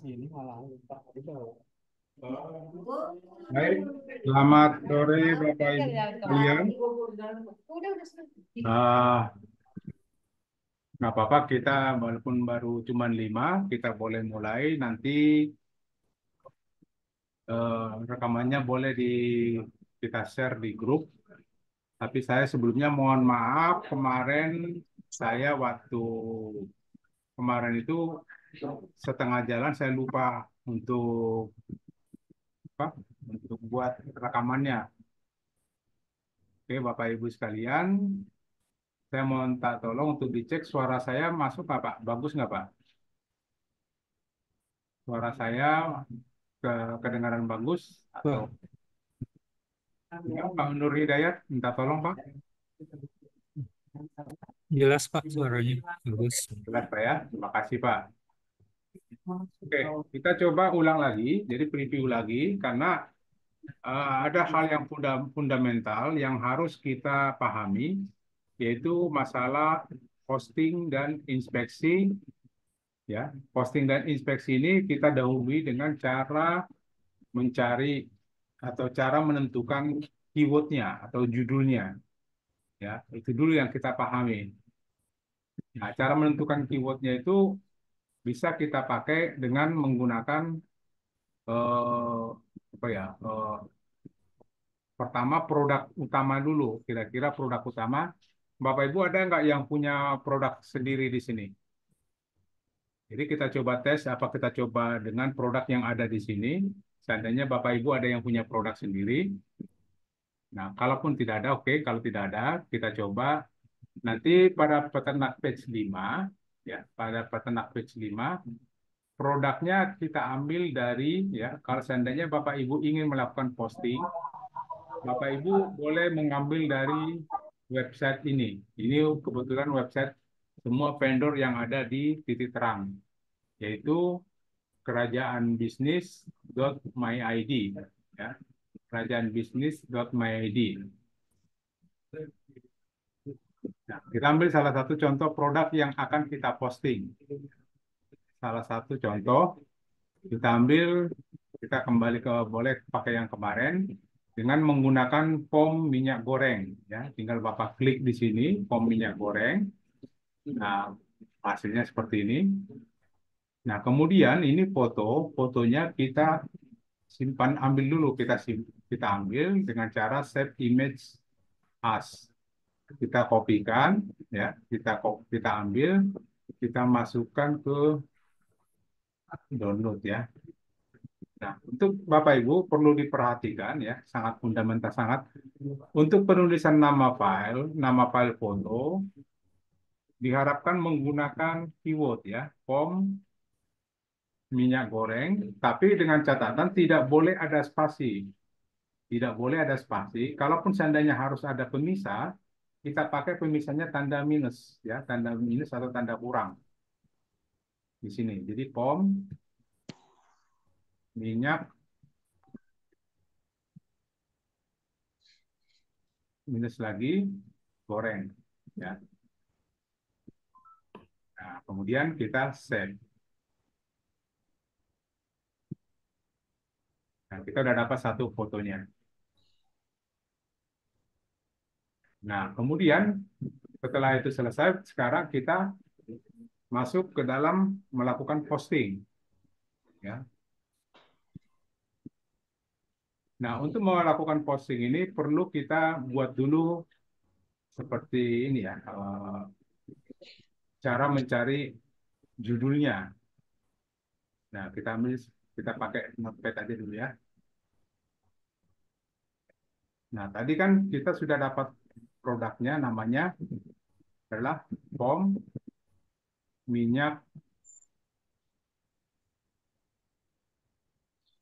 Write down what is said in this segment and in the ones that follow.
Baik, selamat sore Bapak Ibu sekalian. Ah, nggak apa-apa kita walaupun baru cuma 5, kita boleh mulai nanti rekamannya boleh kita share di grup. Tapi saya sebelumnya mohon maaf kemarin saya waktu kemarin itu setengah jalan saya lupa untuk apa? Untuk buat rekamannya. Oke, Bapak Ibu sekalian, saya mau minta tolong untuk dicek suara saya masuk nggak Pak? Bagus nggak Pak? Suara saya kedengaran bagus atau Wah, enggak Pak Nur Hidayat? Minta tolong Pak. jelas Pak suaranya. Bagus. Jelas Pak ya. Terima kasih Pak. Oke, kita coba ulang lagi. Jadi preview lagi karena ada hal yang fundamental yang harus kita pahami, yaitu masalah posting dan inspeksi. Ya, posting dan inspeksi ini kita dahului dengan cara mencari atau cara menentukan keywordnya atau judulnya. Ya, itu dulu yang kita pahami. Nah, cara menentukan keywordnya itu bisa kita pakai dengan menggunakan eh, apa ya? Pertama produk utama dulu. Kira-kira produk utama. Bapak Ibu ada nggak yang punya produk sendiri di sini? Jadi kita coba tes apa kita coba dengan produk yang ada di sini. Seandainya Bapak Ibu ada yang punya produk sendiri. Nah, kalaupun tidak ada, oke. Kalau tidak ada, kita coba nanti pada peternak page 5, ya, pada peternak page 5, produknya kita ambil dari, ya, kalau seandainya Bapak Ibu ingin melakukan posting, Bapak Ibu boleh mengambil dari website ini. Ini kebetulan website semua vendor yang ada di titik terang, yaitu kerajaanbisnis.myid, ya, kerajaanbisnis.myid. Nah, kita ambil salah satu contoh produk yang akan kita posting. Salah satu contoh, kita ambil, kita kembali ke, boleh pakai yang kemarin, dengan menggunakan pom minyak goreng. Ya, tinggal Bapak klik di sini, pom minyak goreng. Nah, hasilnya seperti ini. Nah, kemudian ini fotonya kita simpan, ambil dulu, kita ambil dengan cara save image as. Kita kopikan, ya, kita ambil, kita masukkan ke download ya. Nah, untuk Bapak Ibu perlu diperhatikan ya, sangat fundamental sangat. Untuk penulisan nama file foto diharapkan menggunakan keyword ya, pom minyak goreng, tapi dengan catatan tidak boleh ada spasi. Tidak boleh ada spasi. Kalaupun seandainya harus ada pemisah, kita pakai pemisahnya tanda minus ya, tanda minus atau tanda kurang di sini. Jadi pom minyak minus lagi goreng ya. Nah, kemudian kita save. Nah, kita udah dapat satu fotonya. Nah, kemudian setelah itu selesai, sekarang kita masuk ke dalam melakukan posting ya. Nah, untuk melakukan posting ini perlu kita buat dulu seperti ini ya, cara mencari judulnya. Nah, kita pakai notepad aja dulu ya. Nah, tadi kan kita sudah dapat produknya, namanya adalah pom minyak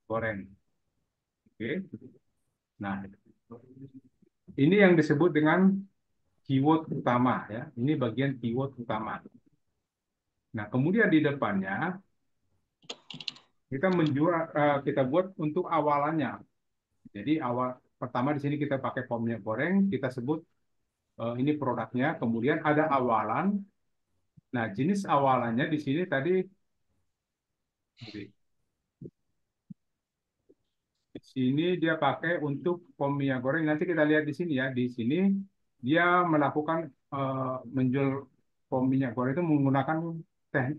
goreng. Oke. Nah, ini yang disebut dengan keyword utama ya. Ini bagian keyword utama. Nah, kemudian di depannya kita buat untuk awalannya. Jadi awal pertama di sini kita pakai pom minyak goreng, kita sebut ini produknya, kemudian ada awalan. Nah, jenis awalannya di sini tadi Sini dia pakai untuk pom minyak goreng. Nanti kita lihat di sini ya. Di sini dia melakukan menjual pom minyak goreng itu menggunakan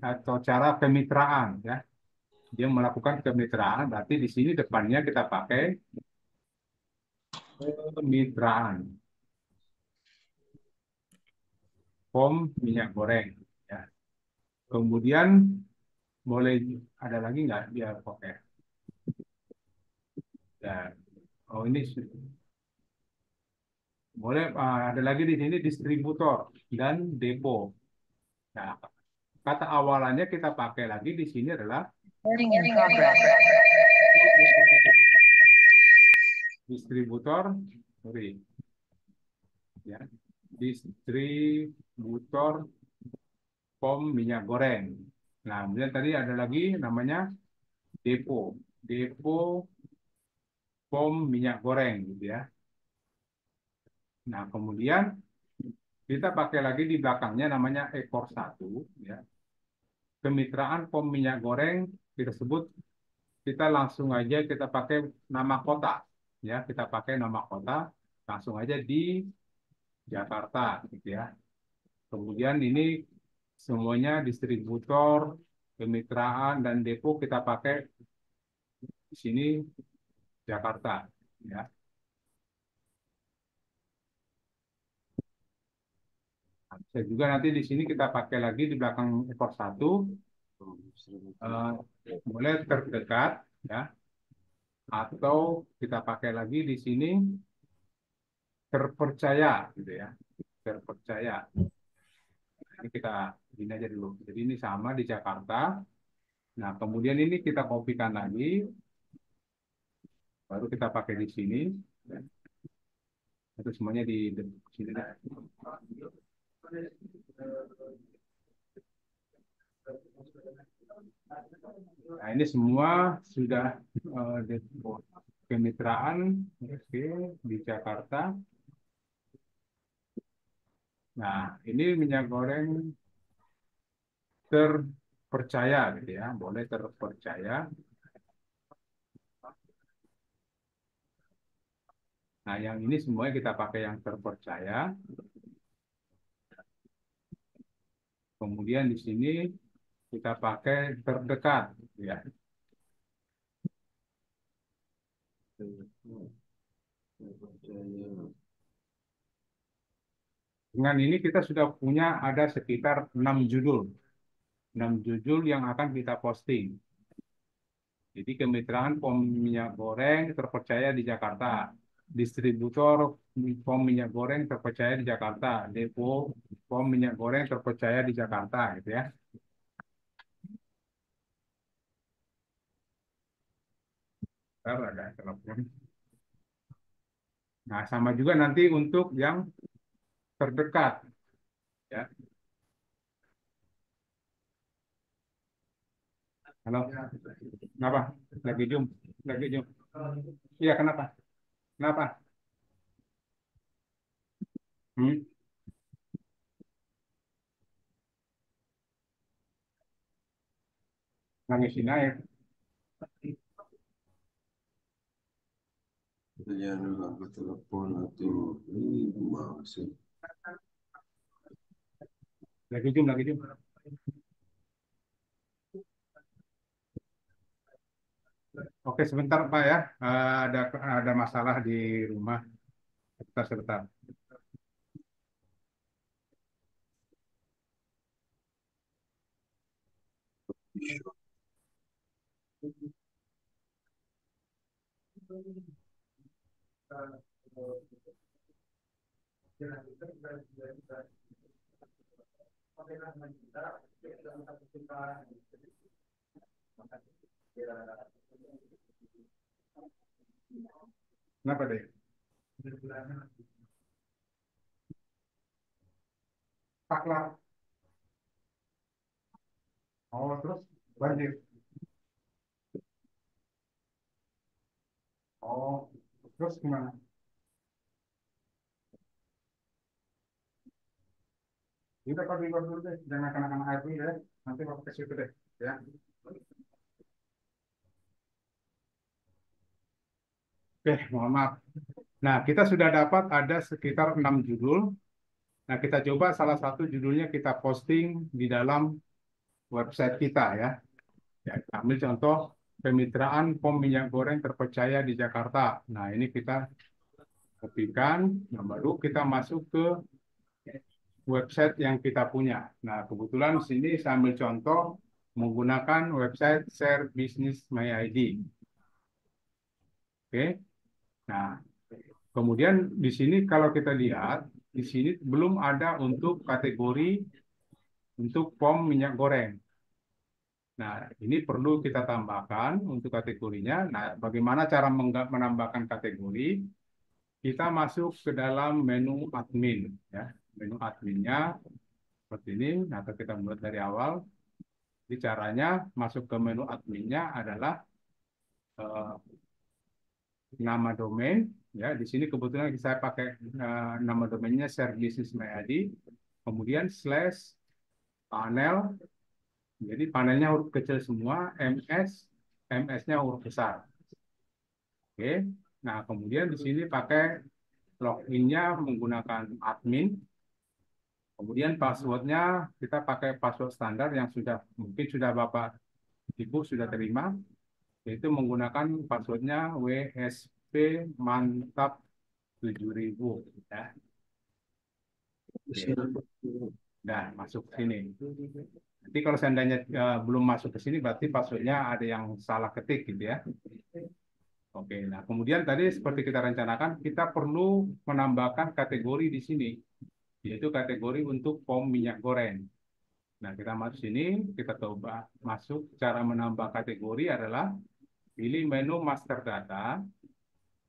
atau cara kemitraan ya. Dia melakukan kemitraan. Berarti di sini depannya kita pakai kemitraan pom minyak goreng. Ya. Kemudian boleh ada lagi nggak dia pakai? Ya. Oh ini boleh ada lagi di sini distributor dan depo. Nah, kata awalannya kita pakai lagi di sini adalah Recording in progress. distributor, sorry, ya, distributor pom minyak goreng. Nah, kemudian tadi ada lagi namanya depo, depo pom minyak goreng, gitu ya. Nah, kemudian kita pakai lagi di belakangnya namanya ekor satu, ya. Kemitraan pom minyak goreng kita sebut, kita langsung aja kita pakai nama kota, ya. Kita pakai nama kota langsung aja di Jakarta, gitu ya. Kemudian ini semuanya distributor, kemitraan dan depo kita pakai di sini Jakarta, ya. Bisa juga nanti di sini kita pakai lagi di belakang ekor satu, eh, boleh terdekat, ya, atau kita pakai lagi di sini terpercaya, gitu ya, terpercaya. Ini kita ini aja dulu. Jadi ini sama di Jakarta. Nah, kemudian ini kita kopikan lagi, baru kita pakai di sini. Itu semuanya di sini. Nah, ini semua sudah kemitraan, oke, di Jakarta. Nah, ini minyak goreng terpercaya, gitu ya, boleh terpercaya. Nah, yang ini semuanya kita pakai yang terpercaya. Kemudian di sini kita pakai terdekat, gitu ya. Dengan ini kita sudah punya ada sekitar 6 judul. 6 judul yang akan kita posting. Jadi kemitraan pom minyak goreng terpercaya di Jakarta. Distributor pom minyak goreng terpercaya di Jakarta. Depo pom minyak goreng terpercaya di Jakarta, gitu ya. Ntar ada telepon. Nah, sama juga nanti untuk yang terdekat, ya. Halo, kenapa? Lagi Zoom, lagi Zoom. Iya, kenapa? Kenapa? Hmm? Nangisin air. Jangan aku telepon atau ini maksud. Lagi Zoom, lagi Zoom. Oke, sebentar Pak ya. Ada masalah di rumah. Sebentar, sebentar. Kenapa deh? Paklar. Oh, terus banjir. Oh, terus gimana? Kita kalau di luar dulu deh, jangan kena-kena air dulu ya. Nanti bapak ke situ deh, ya. Mohon maaf. Nah, kita sudah dapat ada sekitar 6 judul. Nah, kita coba salah satu judulnya kita posting di dalam website kita ya. Ya, kita ambil contoh kemitraan POM minyak goreng terpercaya di Jakarta. Nah, ini kita kopikan, nah baru kita masuk ke website yang kita punya. Nah, kebetulan di sini saya ambil contoh menggunakan website Share Business My ID. Oke. Nah, kemudian di sini kalau kita lihat, di sini belum ada untuk kategori untuk POM minyak goreng. Nah, ini perlu kita tambahkan untuk kategorinya. Nah, bagaimana cara menambahkan kategori? Kita masuk ke dalam menu admin, ya. Menu adminnya seperti ini. Nah, kita buat dari awal. Jadi caranya masuk ke menu adminnya adalah eh, nama domain, ya. Di sini kebetulan saya pakai nama domainnya Share Business My ID, kemudian slash panel. Jadi panelnya huruf kecil semua, MS-nya huruf besar. Oke. Nah, kemudian di sini pakai loginnya menggunakan admin. Kemudian passwordnya kita pakai password standar yang sudah mungkin sudah Bapak Ibu sudah terima, yaitu menggunakan passwordnya WSP mantap 7000 ya. Oke. Nah, masuk ke sini. Nanti kalau seandainya belum masuk ke sini berarti passwordnya ada yang salah ketik gitu ya. Oke, nah kemudian tadi seperti kita rencanakan, kita perlu menambahkan kategori di sini, yaitu kategori untuk POM minyak goreng. Nah, kita masuk sini, kita coba masuk. Cara menambah kategori adalah pilih menu master data,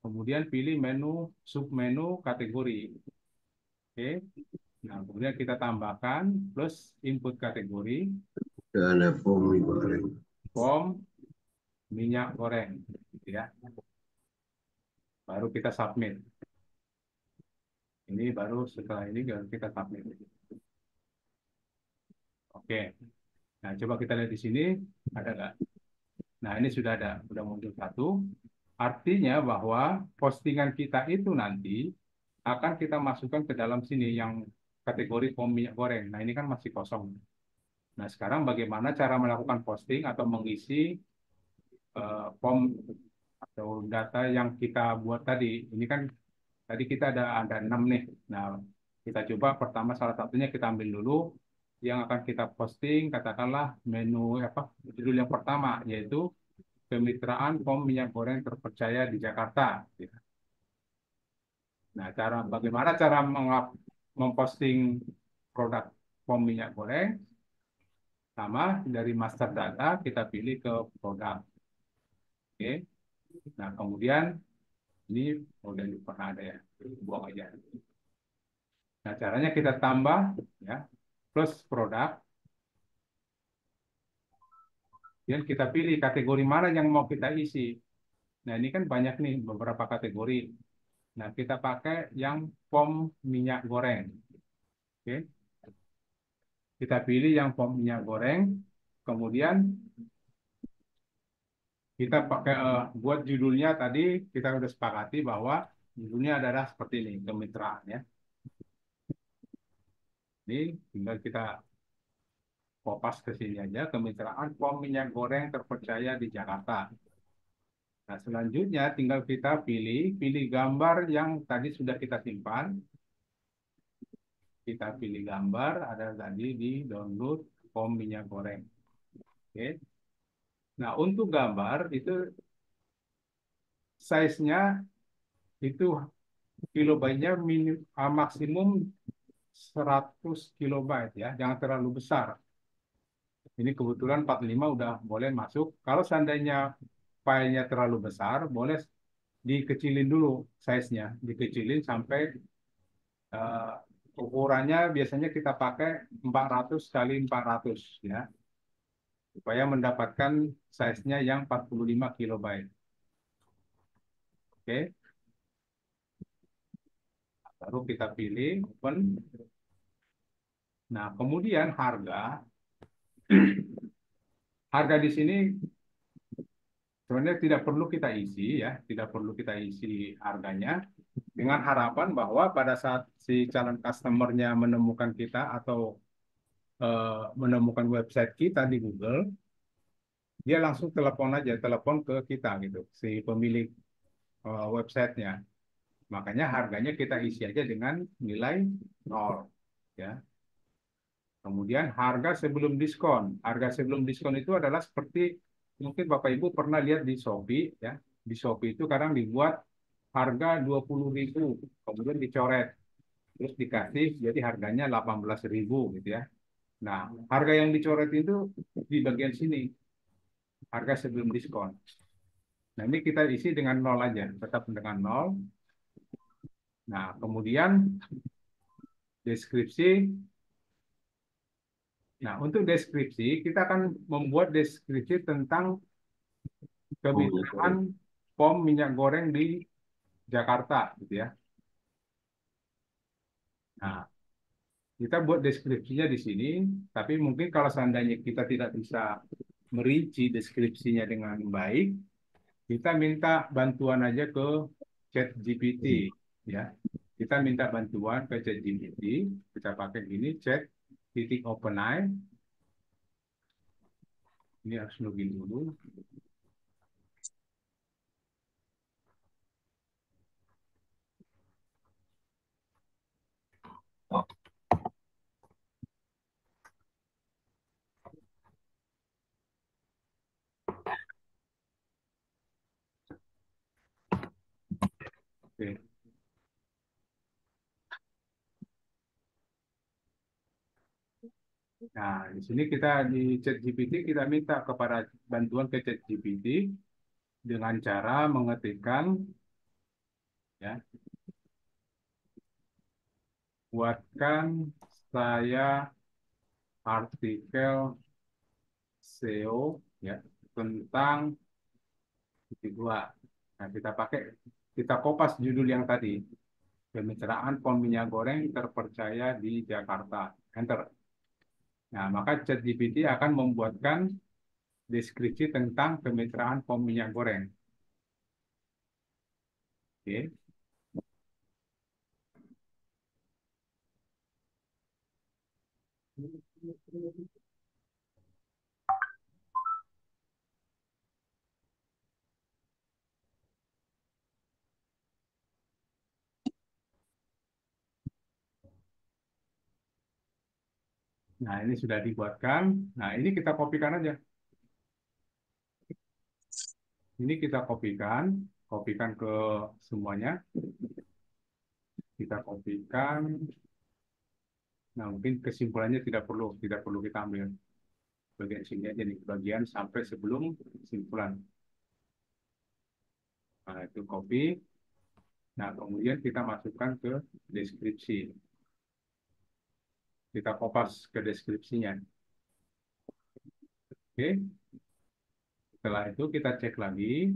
kemudian pilih menu submenu kategori. Oke, nah kemudian kita tambahkan plus input kategori Dan ada POM goreng. POM minyak goreng, gitu ya. Baru kita submit. Ini baru setelah ini kita submit. Oke. Nah, coba kita lihat di sini ada nggak? Nah, ini sudah ada, sudah muncul satu. Artinya bahwa postingan kita itu nanti akan kita masukkan ke dalam sini yang kategori POM minyak goreng. Nah, ini kan masih kosong. Nah, sekarang bagaimana cara melakukan posting atau mengisi POM atau data yang kita buat tadi? Ini kan tadi kita ada 6 nih. Nah, kita coba pertama salah satunya kita ambil dulu yang akan kita posting, katakanlah menu apa judul yang pertama yaitu kemitraan POM minyak goreng terpercaya di Jakarta. Nah, bagaimana cara memposting produk POM minyak goreng? Sama dari master data kita pilih ke produk. Oke. Nah, kemudian ini udah pernah ada ya, buang aja. Nah, caranya kita tambah ya plus produk. Dan kita pilih kategori mana yang mau kita isi. Nah, ini kan banyak nih beberapa kategori. Nah, kita pakai yang POM minyak goreng. Oke. Kita pilih yang POM minyak goreng. Kemudian kita pakai buat judulnya tadi kita sudah sepakati bahwa judulnya adalah seperti ini, kemitraan ya. Ini tinggal kita kopas ke sini aja, kemitraan POM minyak goreng terpercaya di Jakarta. Nah, selanjutnya tinggal kita pilih gambar yang tadi sudah kita simpan. Kita pilih gambar, ada tadi di download POM minyak goreng. Oke. Nah, untuk gambar itu size-nya itu kilobyte-nya maksimum 100 kilobyte ya, jangan terlalu besar. Ini kebetulan 45 udah boleh masuk. Kalau seandainya filenya terlalu besar, boleh dikecilin dulu size-nya, dikecilin sampai uh, ukurannya biasanya kita pakai 400 kali 400 ya, supaya mendapatkan size-nya yang 45 kilobyte. Oke, baru kita pilih open. Nah, kemudian harga di sini sebenarnya tidak perlu kita isi ya, tidak perlu kita isi harganya dengan harapan bahwa pada saat si calon customernya menemukan kita atau menemukan website kita di Google, dia langsung telepon aja, telepon ke kita gitu, si pemilik websitenya. Makanya harganya kita isi aja dengan nilai 0 ya. Kemudian harga sebelum diskon. Harga sebelum diskon itu adalah seperti mungkin Bapak Ibu pernah lihat di Shopee ya. Di Shopee itu kadang dibuat harga 20.000, kemudian dicoret, terus dikasih jadi harganya 18.000 gitu ya. Nah, harga yang dicoret itu di bagian sini, harga sebelum diskon. Nah, ini kita isi dengan 0 aja, tetap dengan 0. Nah, kemudian deskripsi. Nah, untuk deskripsi, kita akan membuat deskripsi tentang kemitraan POM minyak goreng di Jakarta, gitu ya. Nah, kita buat deskripsinya di sini, tapi mungkin kalau seandainya kita tidak bisa merinci deskripsinya dengan baik, kita minta bantuan aja ke ChatGPT, ya. Kita minta bantuan ke ChatGPT, kita pakai gini, chat titik OpenAI. Ini harus login dulu. Oke. Nah, di sini kita di ChatGPT kita minta kepada bantuan ke ChatGPT dengan cara mengetikkan ya, buatkan saya artikel SEO ya tentang titik dua. Nah, kita kopas judul yang tadi, kemitraan POM minyak goreng terpercaya di Jakarta. Enter. Nah, maka ChatGPT akan membuatkan deskripsi tentang kemitraan POM minyak goreng. Oke. Nah, ini sudah dibuatkan. Nah, ini kita kopikan aja. Ini kita kopikan ke semuanya. Kita kopikan. Nah, mungkin kesimpulannya tidak perlu kita ambil bagian sini aja nih, bagian sampai sebelum kesimpulan. Nah, itu copy. Nah, kemudian kita masukkan ke deskripsi. Kita kopas ke deskripsinya. Oke. Setelah itu kita cek lagi.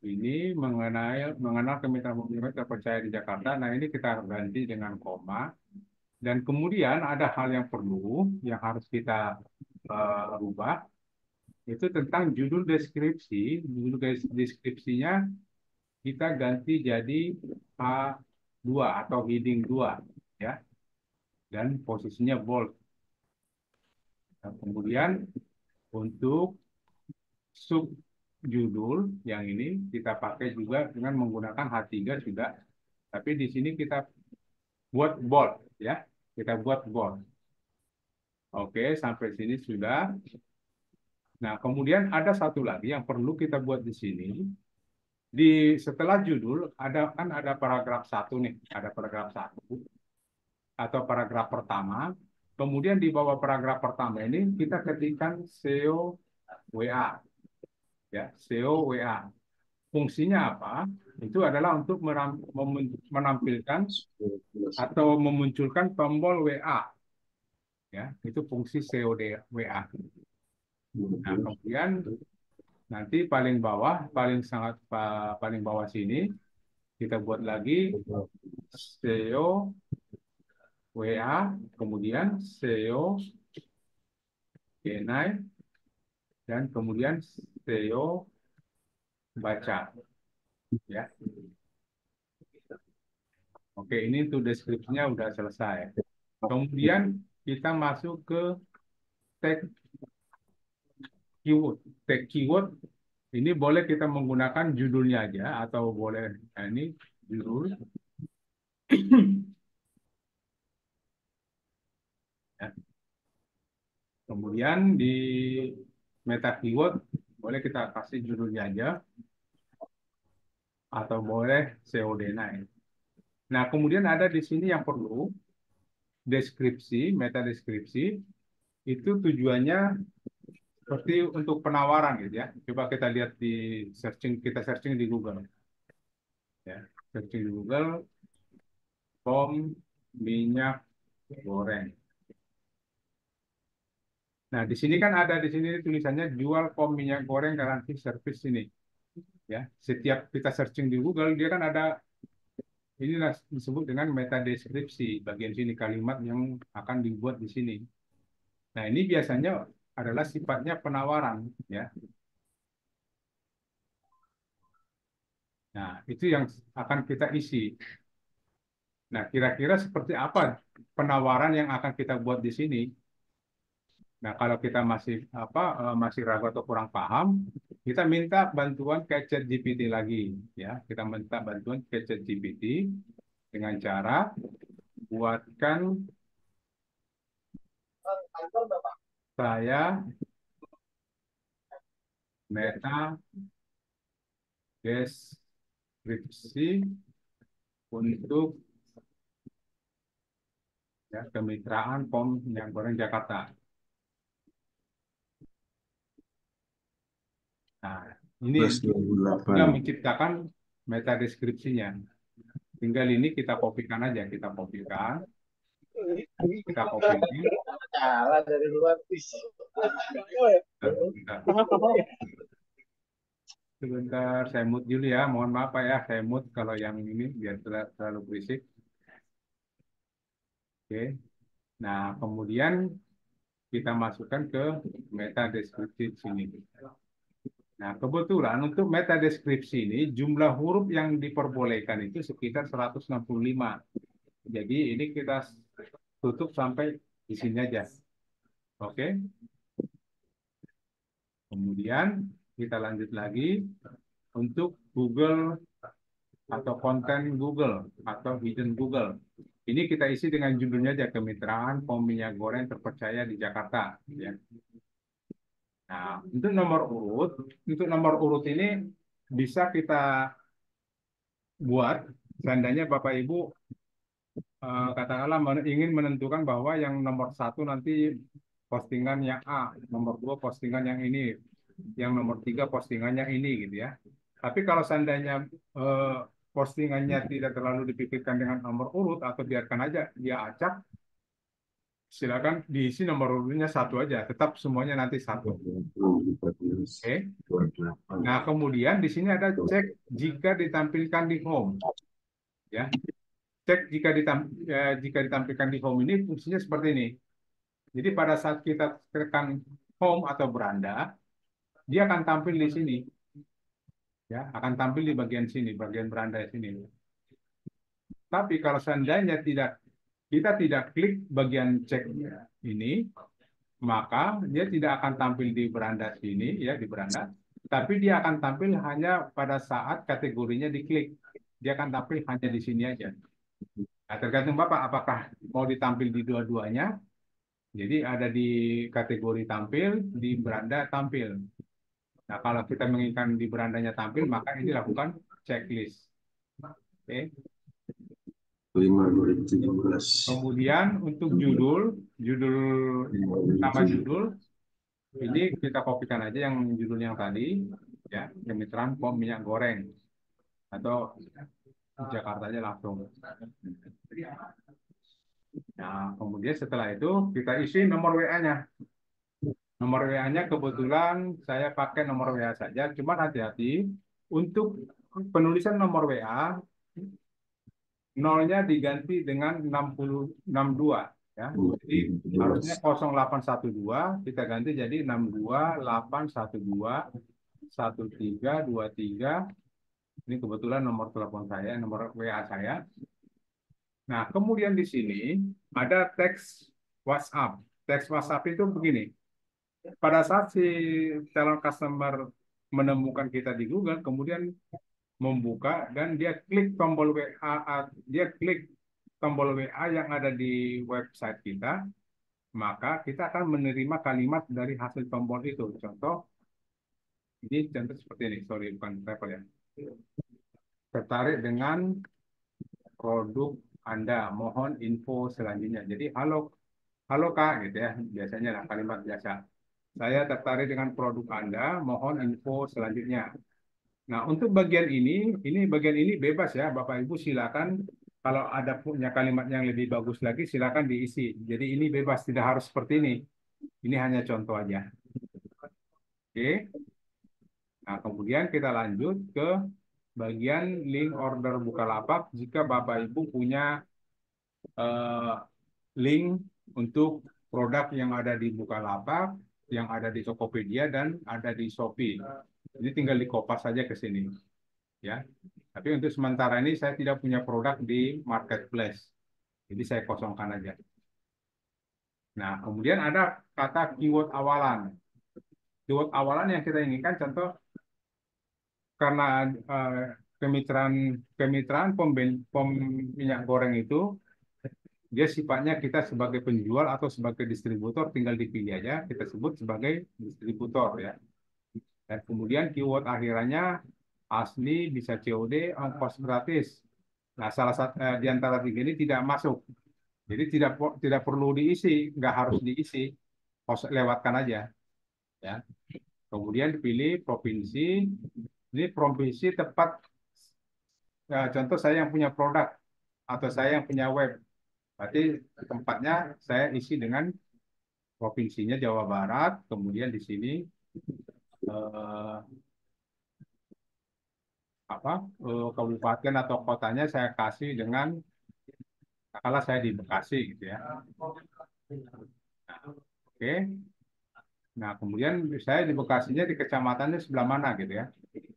Ini mengenal kemitraan pemilik terpercaya di Jakarta. Nah, ini kita ganti dengan koma. Dan kemudian ada hal yang perlu yang harus kita rubah, itu tentang judul deskripsi. Judul deskripsinya kita ganti jadi A2 atau heading 2 ya. Dan posisinya bold. Nah, kemudian untuk sub judul yang ini kita pakai juga dengan menggunakan H3 juga. Tapi di sini kita buat bold ya. Kita buat bold. Oke, sampai sini sudah. Nah, kemudian ada satu lagi yang perlu kita buat di sini. Setelah judul ada paragraf satu nih, ada paragraf satu atau paragraf pertama. Kemudian di bawah paragraf pertama ini kita ketikkan SEO WA, ya SEO WA. Fungsinya apa? Itu adalah untuk menampilkan atau memunculkan tombol WA, ya itu fungsi SEO WA. Nah, kemudian nanti paling bawah sini kita buat lagi SEO WA, kemudian SEO Genai, dan kemudian SEO baca ya. Oke, ini tuh deskripsinya udah selesai. Kemudian kita masuk ke tag keyword. Tag keyword ini boleh kita menggunakan judulnya aja atau boleh ini judul. Ya. Kemudian di meta keyword boleh kita kasih judulnya aja atau boleh COD-nya. Nah, kemudian ada di sini yang perlu deskripsi, meta deskripsi itu tujuannya seperti untuk penawaran gitu ya. Coba kita lihat di searching, kita searching di Google ya. Searching di Google pom minyak goreng. Nah, di sini kan ada di sini tulisannya jual pom minyak goreng garansi servis ini. Ya, setiap kita searching di Google dia kan ada inilah disebut dengan meta deskripsi bagian sini kalimat yang akan dibuat di sini. Nah, ini biasanya adalah sifatnya penawaran ya. Nah, itu yang akan kita isi. Nah, kira-kira seperti apa penawaran yang akan kita buat di sini? Nah, kalau kita masih ragu atau kurang paham, kita minta bantuan ke ChatGPT lagi ya. Kita minta bantuan ke ChatGPT dengan cara buatkan saya meta deskripsi untuk ya, kemitraan POM Minyak Goreng Jakarta. Nah, ini 11/28. sudah menciptakan meta deskripsinya. Tinggal ini kita kopikan aja, kita kopikan. Kita copy. Cara dari luar Sebentar, saya mute dulu ya. Mohon maaf Pak ya, saya mute kalau yang ini biar tidak terlalu berisik. Oke. Nah, kemudian kita masukkan ke meta deskripsi sini. Nah, kebetulan untuk meta deskripsi ini jumlah huruf yang diperbolehkan itu sekitar 165. Jadi ini kita tutup sampai di sini aja. Oke. Kemudian kita lanjut lagi untuk Google atau konten Google atau hidden Google. Ini kita isi dengan judulnya aja kemitraan POM minyak goreng terpercaya di Jakarta. Ya. Nah, untuk nomor urut ini bisa kita buat. Seandainya Bapak Ibu katakanlah ingin menentukan bahwa yang nomor satu nanti postingan yang A, nomor dua postingan yang ini, yang nomor tiga postingan yang ini gitu ya. Tapi kalau seandainya postingannya tidak terlalu dipikirkan dengan nomor urut atau biarkan aja dia acak, silakan diisi nomor urutnya satu aja, tetap semuanya nanti satu. Oke. Nah, kemudian di sini ada cek jika ditampilkan di home. Ya. Cek jika ditampilkan di home ini fungsinya seperti ini. Jadi pada saat kita tekan home atau beranda, dia akan tampil di sini. Ya, akan tampil di bagian sini, bagian beranda sini. Tapi kalau seandainya kita tidak klik bagian cek ini, maka dia tidak akan tampil di beranda sini, ya di beranda. Tapi dia akan tampil hanya pada saat kategorinya diklik. Dia akan tampil hanya di sini aja. Nah, tergantung Bapak apakah mau ditampil di dua-duanya. Jadi ada di kategori tampil, di beranda tampil. Nah, kalau kita menginginkan di berandanya tampil, maka ini lakukan checklist. Oke. 5/2017. Kemudian untuk judul nama judul, ini kita kopikan aja yang judul yang tadi, ya, kemitraan POM minyak goreng atau Jakarta aja langsung. Nah, kemudian setelah itu kita isi nomor WA-nya. Nomor WA-nya kebetulan saya pakai nomor WA saja, cuma hati-hati untuk penulisan nomor WA nolnya diganti dengan 6062 ya. Jadi harusnya 0812 kita ganti jadi 62812 1323. Ini kebetulan nomor telepon saya, nomor WA saya. Nah, kemudian di sini ada teks WhatsApp. Teks WhatsApp itu begini. Pada saat si calon customer menemukan kita di Google, kemudian membuka dan dia klik tombol WA, dia klik tombol WA yang ada di website kita, maka kita akan menerima kalimat dari hasil tombol itu. Contoh, ini contoh seperti ini, sorry bukan travel ya. Tertarik dengan produk Anda, mohon info selanjutnya. Jadi halo Kak, gitu ya, biasanya lah kalimat biasa. Saya tertarik dengan produk Anda, mohon info selanjutnya. Nah, untuk bagian ini bebas ya, Bapak Ibu silakan kalau ada punya kalimat yang lebih bagus lagi silakan diisi. Jadi ini bebas, tidak harus seperti ini. Ini hanya contoh aja. Oke. Nah, kemudian kita lanjut ke bagian link order Bukalapak. Jika Bapak Ibu punya eh, link untuk produk yang ada di Bukalapak, yang ada di Tokopedia dan ada di Shopee. Jadi tinggal dikopas saja ke sini, ya. Tapi untuk sementara ini saya tidak punya produk di marketplace, jadi saya kosongkan aja. Nah, kemudian ada kata keyword awalan. Keyword awalan yang kita inginkan, contoh karena kemitraan kemitraan pom minyak goreng itu dia sifatnya kita sebagai penjual atau sebagai distributor tinggal dipilih aja, kita sebut sebagai distributor ya. Dan kemudian keyword akhirannya asli, bisa COD, ongkos gratis. Nah, salah satu di antara tiga ini tidak masuk. Jadi tidak perlu diisi, nggak harus diisi, lewatkan aja ya. Kemudian dipilih provinsi. Ini provinsi tepat contoh saya yang punya produk atau saya yang punya web. Berarti tempatnya saya isi dengan provinsinya Jawa Barat, kemudian di sini eh, kabupaten atau kotanya saya kasih dengan kalau saya di Bekasi gitu ya. Nah, oke. Nah, kemudian saya di Bekasinya di kecamatannya sebelah mana gitu ya.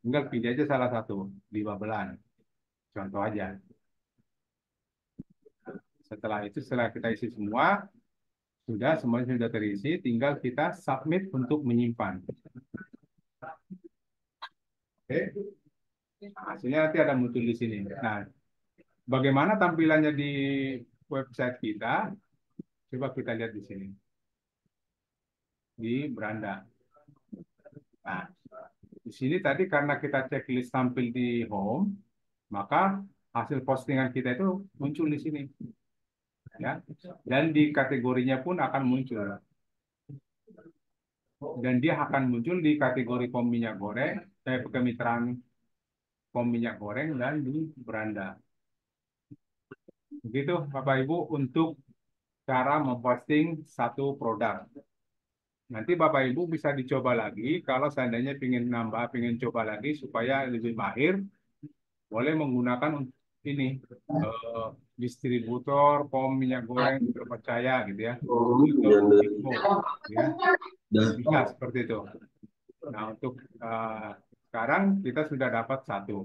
Tinggal pilih aja salah satu di Babelan. Contoh aja. Setelah kita isi semua, semuanya sudah terisi, tinggal kita submit untuk menyimpan. Oke. Hasilnya nanti ada muncul di sini. Nah, bagaimana tampilannya di website kita? Coba kita lihat di sini. Di beranda. Nah, di sini tadi karena kita checklist tampil di home, maka hasil postingan kita itu muncul di sini. Ya. Dan di kategorinya pun akan muncul. Dan dia akan muncul di kategori pom minyak goreng, kemitraan pom minyak goreng dan di beranda. Begitu Bapak Ibu untuk cara memposting satu produk. Nanti Bapak Ibu bisa dicoba lagi kalau seandainya ingin coba lagi supaya lebih mahir, boleh menggunakan ini distributor pom minyak goreng terpercaya gitu ya. Oh, iya, Info, ya. Bisa seperti itu. Nah, untuk sekarang kita sudah dapat satu.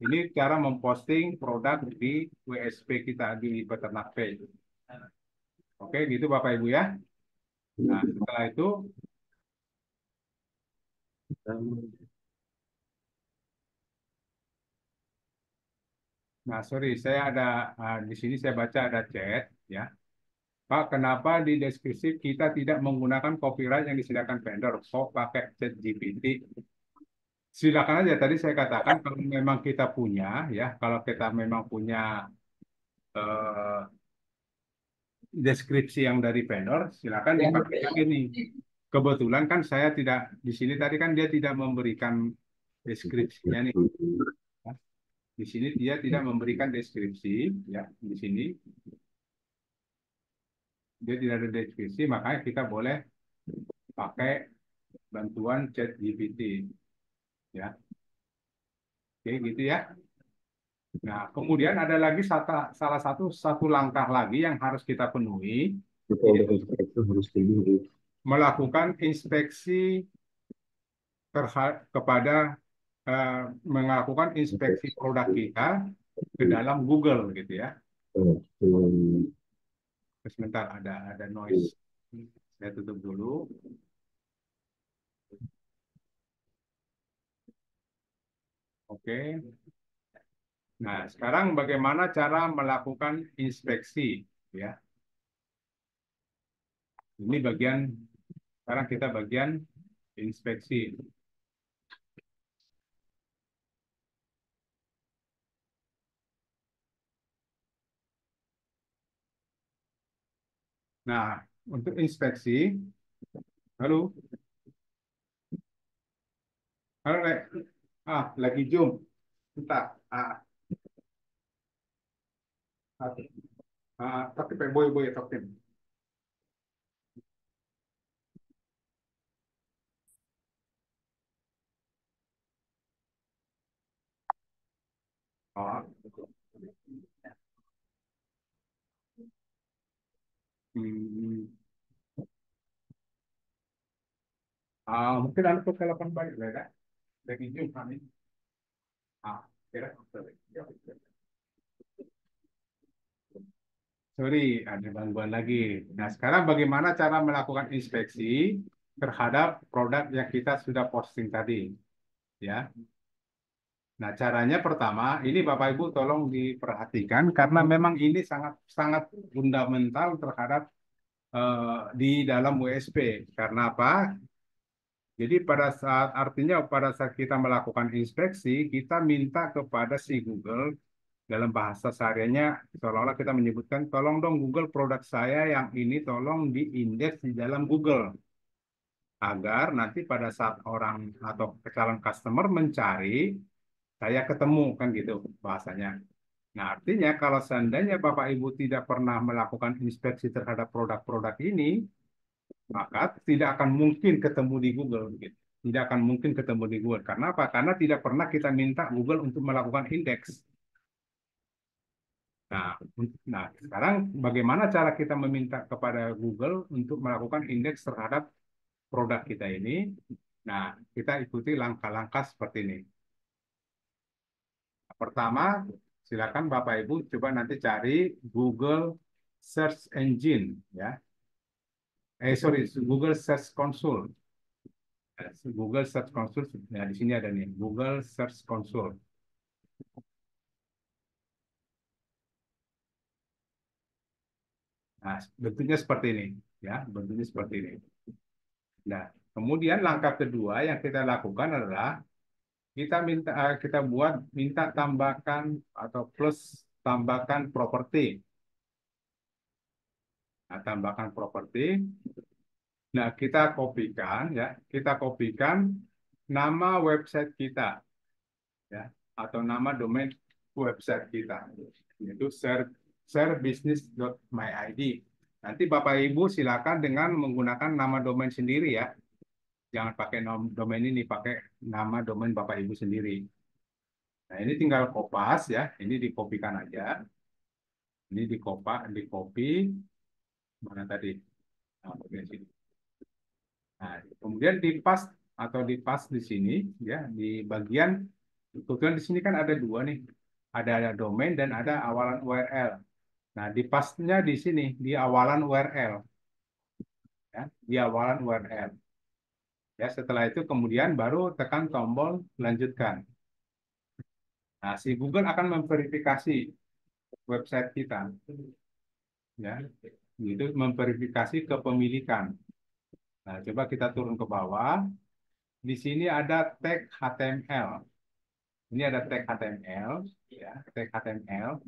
Ini cara memposting produk di WSP kita di Peternak Page. Oke, gitu Bapak Ibu ya. Nah, setelah itu sorry, saya ada di sini saya baca ada chat ya. Pak, kenapa di deskripsi kita tidak menggunakan copyright yang disediakan vendor? Kok pakai chat GPT? Silakan aja. Tadi saya katakan kalau memang kita punya ya, kalau kita memang punya eh, deskripsi yang dari vendor, silakan dipakai yang ini. Kebetulan kan saya tidak di sini tadi kan dia tidak memberikan deskripsinya nih. Di sini dia tidak memberikan deskripsi ya di sini dia tidak ada deskripsi, makanya kita boleh pakai bantuan chat GPT ya. Oke gitu ya. Nah, kemudian ada lagi salah satu langkah lagi yang harus kita penuhi, itu harus melakukan inspeksi kepada melakukan inspeksi produk kita ke dalam Google gitu ya. Sebentar ada noise. Saya tutup dulu. Oke. Nah, sekarang bagaimana cara melakukan inspeksi ya? Ini bagian sekarang kita bagian inspeksi. Nah, untuk inspeksi, halo, halo, Rek. Lagi Zoom. Bentar. Tapi boy tapi. Oh, hmm. Mungkin ada kekelapan baik lah ya. Lagi Zoom kami. Kira. Sorry, ada gangguan lagi. Nah, sekarang bagaimana cara melakukan inspeksi terhadap produk yang kita sudah posting tadi, ya? Nah, caranya pertama, ini Bapak Ibu tolong diperhatikan karena memang ini sangat sangat fundamental terhadap di dalam WSP. Karena apa? Jadi pada saat kita melakukan inspeksi, kita minta kepada si Google dalam bahasa sehariannya seolah-olah kita menyebutkan, tolong dong Google produk saya yang ini tolong diindeks di dalam Google agar nanti pada saat orang atau calon customer mencari saya ketemu kan gitu bahasanya. Nah, artinya kalau seandainya Bapak Ibu tidak pernah melakukan inspeksi terhadap produk-produk ini, maka tidak akan mungkin ketemu di Google gitu. Tidak akan mungkin ketemu di Google. Karena apa? Karena tidak pernah kita minta Google untuk melakukan indeks. Nah, sekarang bagaimana cara kita meminta kepada Google untuk melakukan indeks terhadap produk kita ini? Nah, kita ikuti langkah-langkah seperti ini. Pertama, silakan Bapak Ibu coba nanti cari Google Search Engine, ya. Sorry, Google Search Console. Google Search Console, ya di sini ada nih, Google Search Console. Nah, bentuknya seperti ini, ya, bentuknya seperti ini. Nah, kemudian langkah kedua yang kita lakukan adalah kita minta tambahkan atau plus tambahkan properti. Nah, tambahkan properti. Nah, kita kopikan nama website kita, ya, atau nama domain website kita, yaitu sharebusiness.myid. Nanti Bapak Ibu silakan dengan menggunakan nama domain sendiri ya. Jangan pakai domain ini, pakai nama domain Bapak Ibu sendiri. Nah, ini tinggal kopas ya, ini dikopikan aja. Ini dikopi, mana tadi? Nah, bagian sini. Nah, kemudian di pas di sini ya, di bagian kebetulan di sini kan ada dua nih. Ada domain dan ada awalan URL. Nah, di pasnya di sini di awalan URL ya, di awalan URL. Ya, setelah itu kemudian baru tekan tombol lanjutkan. Nah, si Google akan memverifikasi website kita, ya, itu memverifikasi kepemilikan. Nah, coba kita turun ke bawah. Di sini ada tag HTML. Ini ada tag HTML, ya, tag HTML.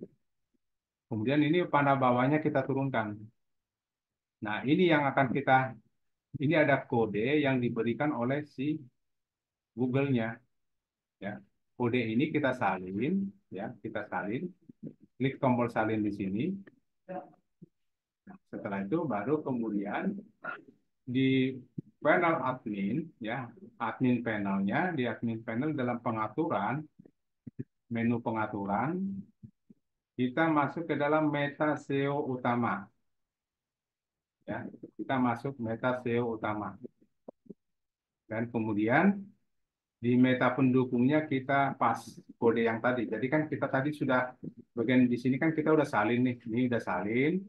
Kemudian ini pada bawahnya kita turunkan. Nah, ini ada kode yang diberikan oleh si Google-nya, ya. Kode ini kita salin, ya, kita salin. Klik tombol salin di sini. Nah, setelah itu baru kemudian di panel admin, ya, admin panelnya, di admin panel dalam pengaturan, menu pengaturan, kita masuk ke dalam meta SEO utama, ya, kita masuk meta SEO utama, dan kemudian Di meta pendukungnya kita pas kode yang tadi. Jadi kan kita tadi sudah bagian di sini kan kita udah salin nih. Ini udah salin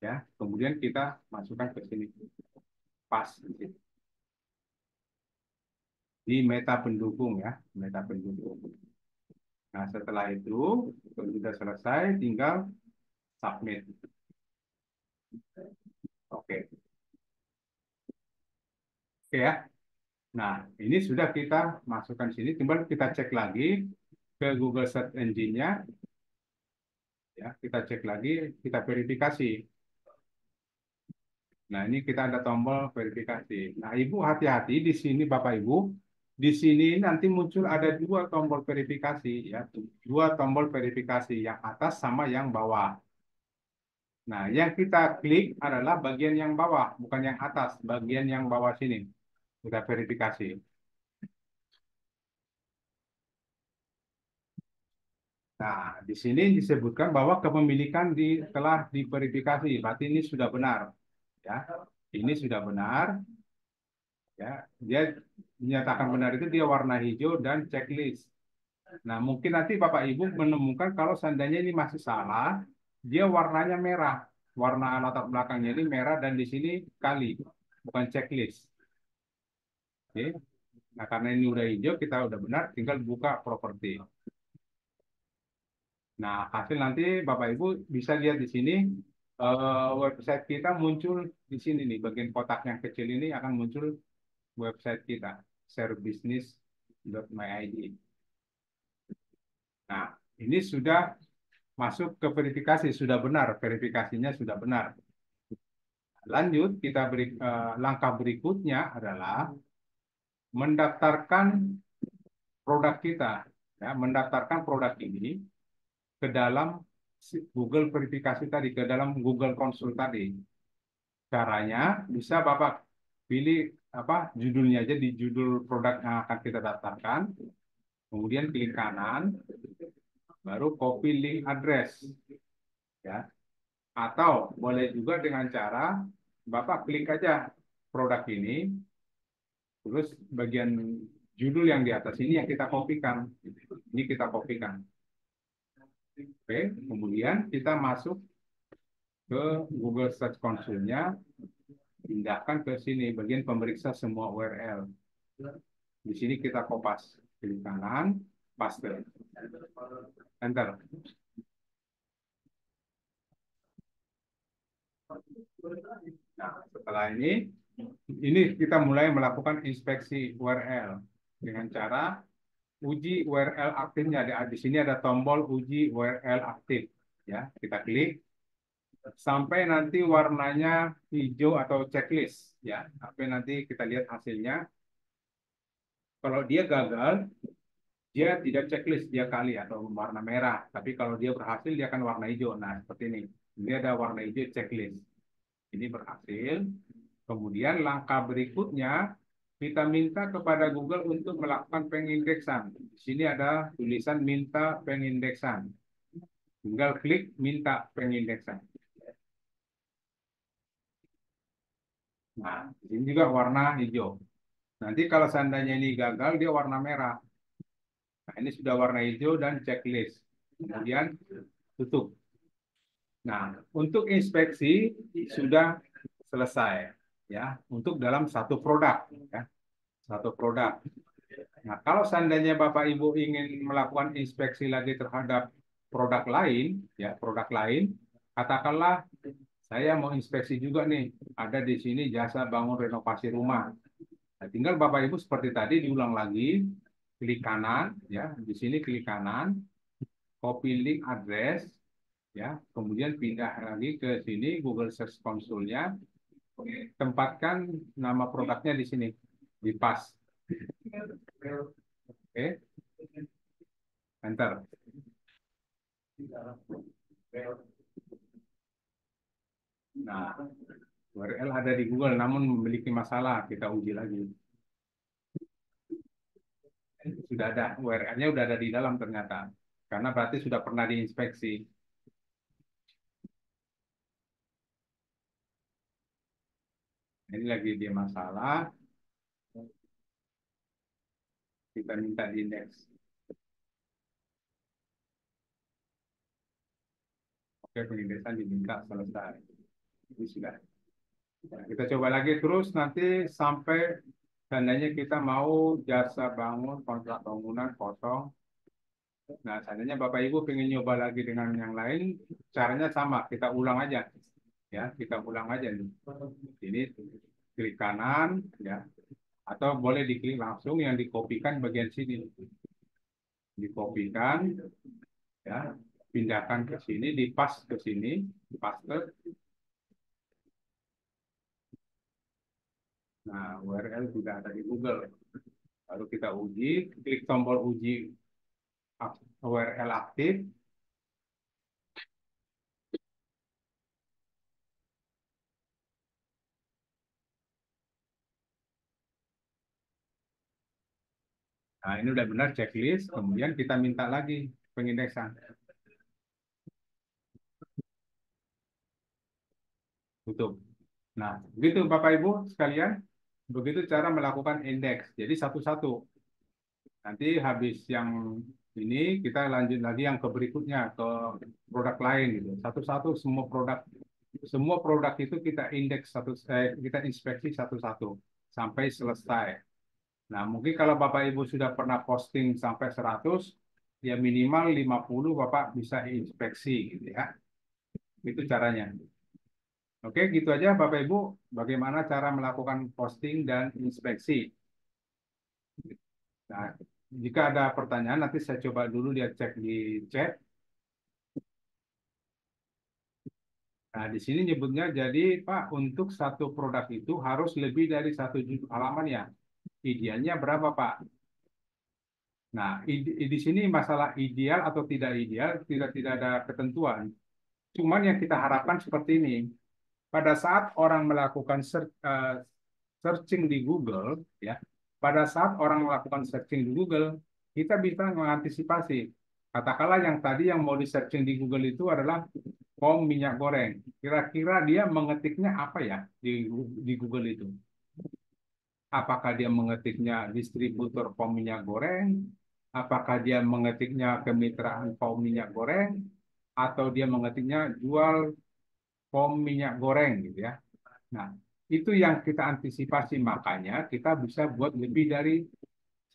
ya. Kemudian kita masukkan ke sini. Pas di meta pendukung ya, meta pendukung. Nah, setelah itu kalau sudah selesai tinggal submit. Oke. Oke ya. Nah, ini sudah kita masukkan sini. Tinggal kita cek lagi ke Google Search Engine-nya. Ya, kita cek lagi, kita verifikasi. Nah, ini kita ada tombol verifikasi. Nah, Ibu hati-hati di sini, Bapak Ibu. Di sini nanti muncul ada dua tombol verifikasi, ya, dua tombol verifikasi, yang atas sama yang bawah. Nah, yang kita klik adalah bagian yang bawah, bukan yang atas, bagian yang bawah sini. Kita verifikasi. Nah, di sini disebutkan bahwa kepemilikan telah diverifikasi, berarti ini sudah benar, ya. Ini sudah benar, ya. Dia dinyatakan benar itu dia warna hijau dan checklist. Nah, mungkin nanti Bapak Ibu menemukan kalau seandainya ini masih salah, dia warnanya merah. Warna latar belakangnya ini merah dan di sini kali, bukan checklist. Oke. Nah, karena ini udah hijau, kita udah benar, tinggal buka properti. Nah, hasil nanti Bapak Ibu bisa lihat di sini, website kita muncul di sini nih, bagian kotak yang kecil ini akan muncul website kita, sharebusiness.myid. Nah, ini sudah masuk ke verifikasi, sudah benar, verifikasinya sudah benar. Lanjut, langkah berikutnya adalah mendaftarkan produk kita, ya, mendaftarkan produk ini ke dalam Google verifikasi tadi, ke dalam Google Konsul tadi. Caranya bisa Bapak pilih apa judulnya aja di judul produk yang akan kita daftarkan, kemudian klik kanan, baru copy link address, ya. Atau boleh juga dengan cara Bapak klik aja produk ini, terus bagian judul yang di atas ini yang kita kopikan, ini kita kopikan. Oke, kemudian kita masuk ke Google Search Console-nya, pindahkan ke sini bagian pemeriksa semua URL. Di sini kita kopas, klik kanan, paste, enter. Nah, setelah ini kita mulai melakukan inspeksi URL dengan cara uji URL aktifnya. Di sini ada tombol uji URL aktif, ya. Kita klik sampai nanti warnanya hijau atau checklist, ya. Sampai nanti kita lihat hasilnya. Kalau dia gagal, dia tidak checklist, dia kali atau warna merah. Tapi kalau dia berhasil, dia akan warna hijau. Nah, seperti ini. Ini ada warna hijau checklist. Ini berhasil. Kemudian langkah berikutnya, kita minta kepada Google untuk melakukan pengindeksan. Di sini ada tulisan minta pengindeksan. Tinggal klik minta pengindeksan. Nah, ini juga warna hijau. Nanti kalau seandainya ini gagal, dia warna merah. Nah, ini sudah warna hijau dan checklist. Kemudian tutup. Nah, untuk inspeksi sudah selesai, ya, untuk dalam satu produk, ya, satu produk. Nah, kalau seandainya Bapak Ibu ingin melakukan inspeksi lagi terhadap produk lain, ya, produk lain, katakanlah saya mau inspeksi juga nih, ada di sini jasa bangun renovasi rumah. Nah, tinggal Bapak Ibu seperti tadi diulang lagi, klik kanan, ya, di sini klik kanan, copy link address, ya, kemudian pindah lagi ke sini Google Search Console-nya, tempatkan nama produknya di sini, di pas. Oke, enter. Nah, URL ada di Google namun memiliki masalah, kita uji lagi. Sudah ada, URL-nya sudah ada di dalam ternyata. Karena berarti sudah pernah diinspeksi. Ini lagi dia masalah. Kita minta di indeks. Oke, pengindeksan diminta selesai. Ini sudah. Nah, kita coba lagi terus nanti sampai seandainya kita mau jasa bangun, kontrak bangunan kosong. Nah, seandainya Bapak Ibu pengen nyoba lagi dengan yang lain, caranya sama, kita ulang aja. Ya, kita ulang aja nih. Ini klik kanan, ya, atau boleh diklik langsung yang dikopikan bagian sini. Dikopikan, ya, pindahkan ke sini, dipas ke sini, paste. Nah, URL juga ada di Google. Lalu kita uji, klik tombol uji URL aktif. Nah, ini udah benar checklist, kemudian kita minta lagi pengindeksan. Tutup. Nah, begitu Bapak Ibu sekalian, begitu cara melakukan indeks. Jadi satu-satu. Nanti habis yang ini kita lanjut lagi yang ke berikutnya, ke produk lain gitu. Satu-satu semua produk itu kita indeks kita inspeksi satu-satu sampai selesai. Nah, mungkin kalau Bapak Ibu sudah pernah posting sampai 100, ya minimal 50 Bapak bisa inspeksi gitu ya. Itu caranya. Oke, gitu aja Bapak Ibu, bagaimana cara melakukan posting dan inspeksi. Nah, jika ada pertanyaan nanti saya coba dulu lihat cek di chat. Nah, di sini nyebutnya jadi Pak, untuk satu produk itu harus lebih dari 1 halaman ya. Idealnya berapa Pak? Nah, di sini masalah ideal atau tidak ideal tidak ada ketentuan. Cuman yang kita harapkan seperti ini. Pada saat orang melakukan searching di Google, ya, pada saat orang melakukan searching di Google, kita bisa mengantisipasi. Katakanlah yang tadi yang mau di searching di Google itu adalah pom minyak goreng. Kira-kira dia mengetiknya apa ya di Google itu? Apakah dia mengetiknya distributor pom minyak goreng? Apakah dia mengetiknya kemitraan pom minyak goreng? Atau dia mengetiknya jual pom minyak goreng gitu ya? Nah, itu yang kita antisipasi. Makanya kita bisa buat lebih dari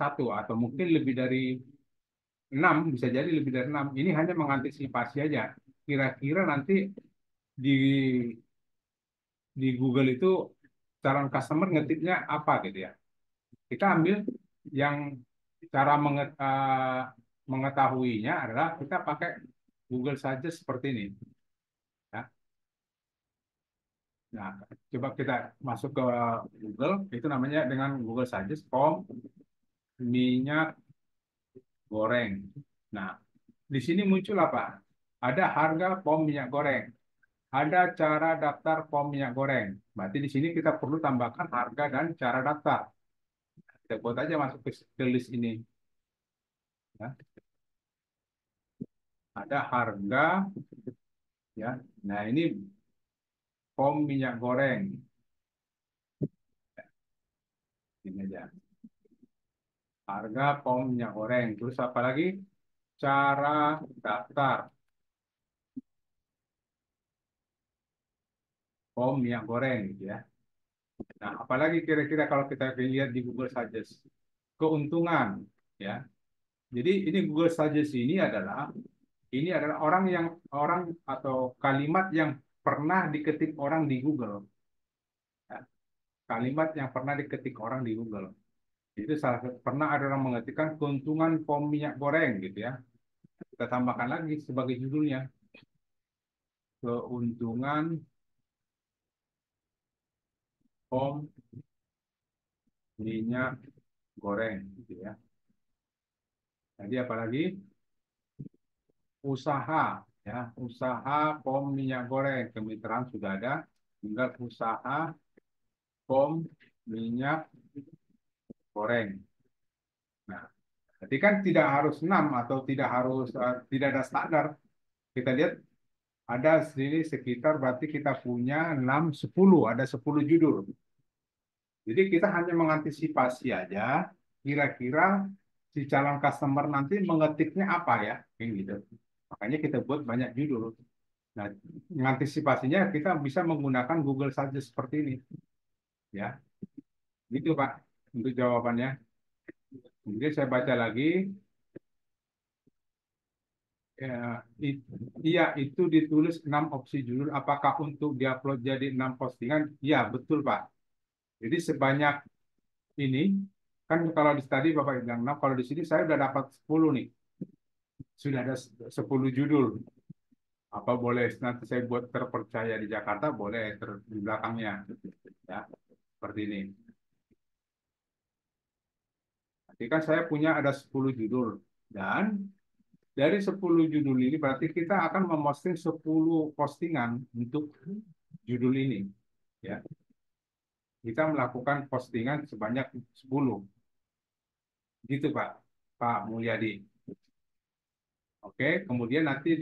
satu atau mungkin lebih dari 6, bisa jadi lebih dari 6. Ini hanya mengantisipasi aja. Kira-kira nanti di Google itu calon customer ngetiknya apa gitu ya. Kita ambil yang cara mengetahuinya adalah kita pakai Google saja seperti ini. Ya. Nah, coba kita masuk ke Google, itu namanya dengan Google Suggest pom minyak goreng. Nah, di sini muncul apa? Ada harga pom minyak goreng, ada cara daftar pom minyak goreng. Berarti di sini kita perlu tambahkan harga dan cara daftar. Kita buat aja masuk ke list ini. Ya. Ada harga, ya. Nah, ini pom minyak goreng. Ini aja. Harga pom minyak goreng. Terus apa lagi? Cara daftar pom minyak goreng gitu ya. Nah, apalagi kira-kira kalau kita lihat di Google Suggest, keuntungan ya. Jadi ini Google Suggest ini adalah orang atau kalimat yang pernah diketik orang di Google. Ya. Kalimat yang pernah diketik orang di Google. Itu pernah ada orang mengetikkan keuntungan pom minyak goreng gitu ya. Kita tambahkan lagi sebagai judulnya keuntungan pom minyak goreng gitu ya. Jadi apalagi usaha ya, usaha pom minyak goreng kemitraan sudah ada, tinggal usaha pom minyak goreng. Nah, jadi kan tidak harus 6 atau tidak ada standar. Kita lihat ada sini sekitar berarti kita punya 6 10, ada 10 judul. Jadi kita hanya mengantisipasi aja kira-kira si calon customer nanti mengetiknya apa ya, kayak gitu. Makanya kita buat banyak judul. Nah, mengantisipasinya kita bisa menggunakan Google saja seperti ini, ya. Gitu Pak, untuk jawabannya. Kemudian saya baca lagi. Ya, iya, itu ditulis 6 opsi judul. Apakah untuk diupload jadi 6 postingan? Iya, betul Pak. Jadi sebanyak ini, kan kalau di tadi Bapak bilang 6, kalau di sini saya udah dapat 10 nih. Sudah ada 10 judul. Apa boleh nanti saya buat terpercaya di Jakarta, boleh di belakangnya. Ya, seperti ini. Nanti kan saya punya ada 10 judul. Dan dari 10 judul ini berarti kita akan memposting 10 postingan untuk judul ini. Ya, kita melakukan postingan sebanyak 10. Gitu Pak, Pak Mulyadi. Oke, kemudian nanti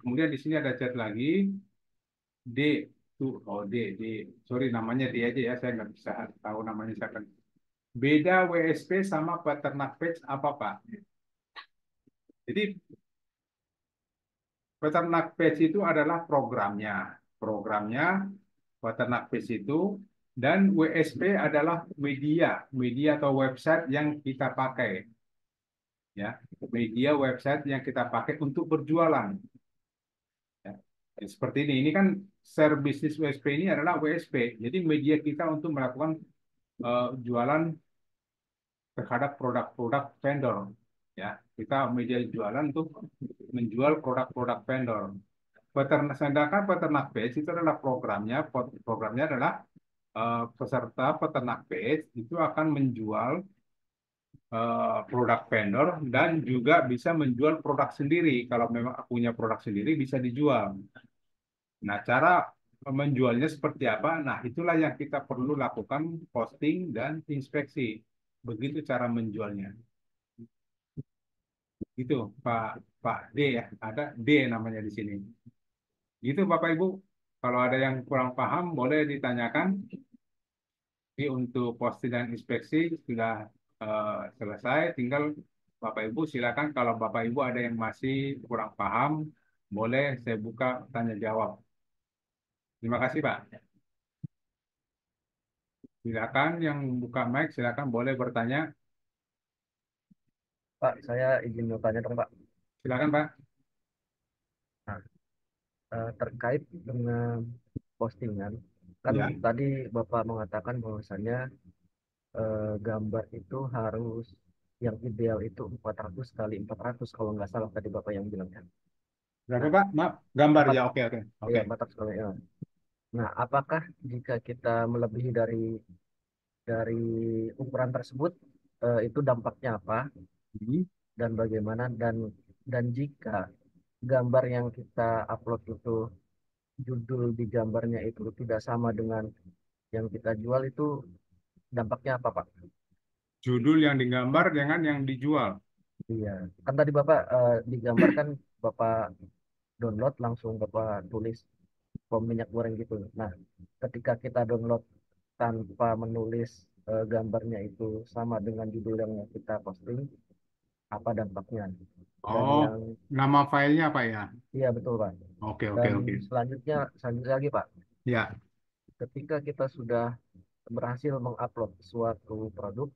kemudian di sini ada chat lagi D tuh, oh D, sorry namanya D aja ya, saya nggak bisa tahu namanya siapa. Beda WSP sama peternak page apa Pak? Jadi peternak page itu adalah programnya peternak page itu, dan WSP adalah media atau website yang kita pakai, ya, media website yang kita pakai untuk berjualan. Ya. Jadi seperti ini kan share bisnis WSP ini adalah WSP, jadi media kita untuk melakukan jualan terhadap produk-produk vendor. Ya, kita media jualan untuk menjual produk-produk vendor. Sedangkan peternak page itu adalah programnya adalah peserta peternak page itu akan menjual produk vendor dan juga bisa menjual produk sendiri. Kalau memang punya produk sendiri bisa dijual. Nah, cara menjualnya seperti apa? Nah, itulah yang kita perlu lakukan, posting dan inspeksi. Begitu cara menjualnya. Itu Pak Pak D ya, ada D namanya di sini. Gitu Bapak Ibu. Kalau ada yang kurang paham boleh ditanyakan. Jadi untuk posting dan inspeksi sudah selesai. Tinggal Bapak Ibu silakan kalau Bapak Ibu ada yang masih kurang paham, boleh saya buka tanya jawab. Terima kasih Pak. Silakan yang buka mic, silakan boleh bertanya. Pak, saya izin bertanya dong, Pak. Silakan Pak. Nah, terkait dengan postingan, kan Ya, tadi Bapak mengatakan bahwasannya gambar itu harus yang ideal itu 400 kali 400 kalau nggak salah tadi Bapak yang bilang kan. berapa Nah, Pak? Maaf, gambar 4, ya. Oke, oke, ya oke. 400 kali ya. Nah, apakah jika kita melebihi dari ukuran tersebut itu dampaknya apa Hmm. dan bagaimana dan jika gambar yang kita upload itu judul di gambarnya itu tidak sama dengan yang kita jual itu dampaknya apa Pak? Judul yang digambar dengan yang dijual. Iya, kan tadi Bapak digambarkan Bapak download langsung Bapak tulis pom minyak goreng gitu. Nah, ketika kita download tanpa menulis gambarnya itu sama dengan judul yang kita posting, apa dampaknya? Dan Oh, yang nama filenya Pak ya? iya betul Pak. Oke, oke, Dan oke. selanjutnya lagi Pak, Ya. ketika kita sudah berhasil mengupload suatu produk,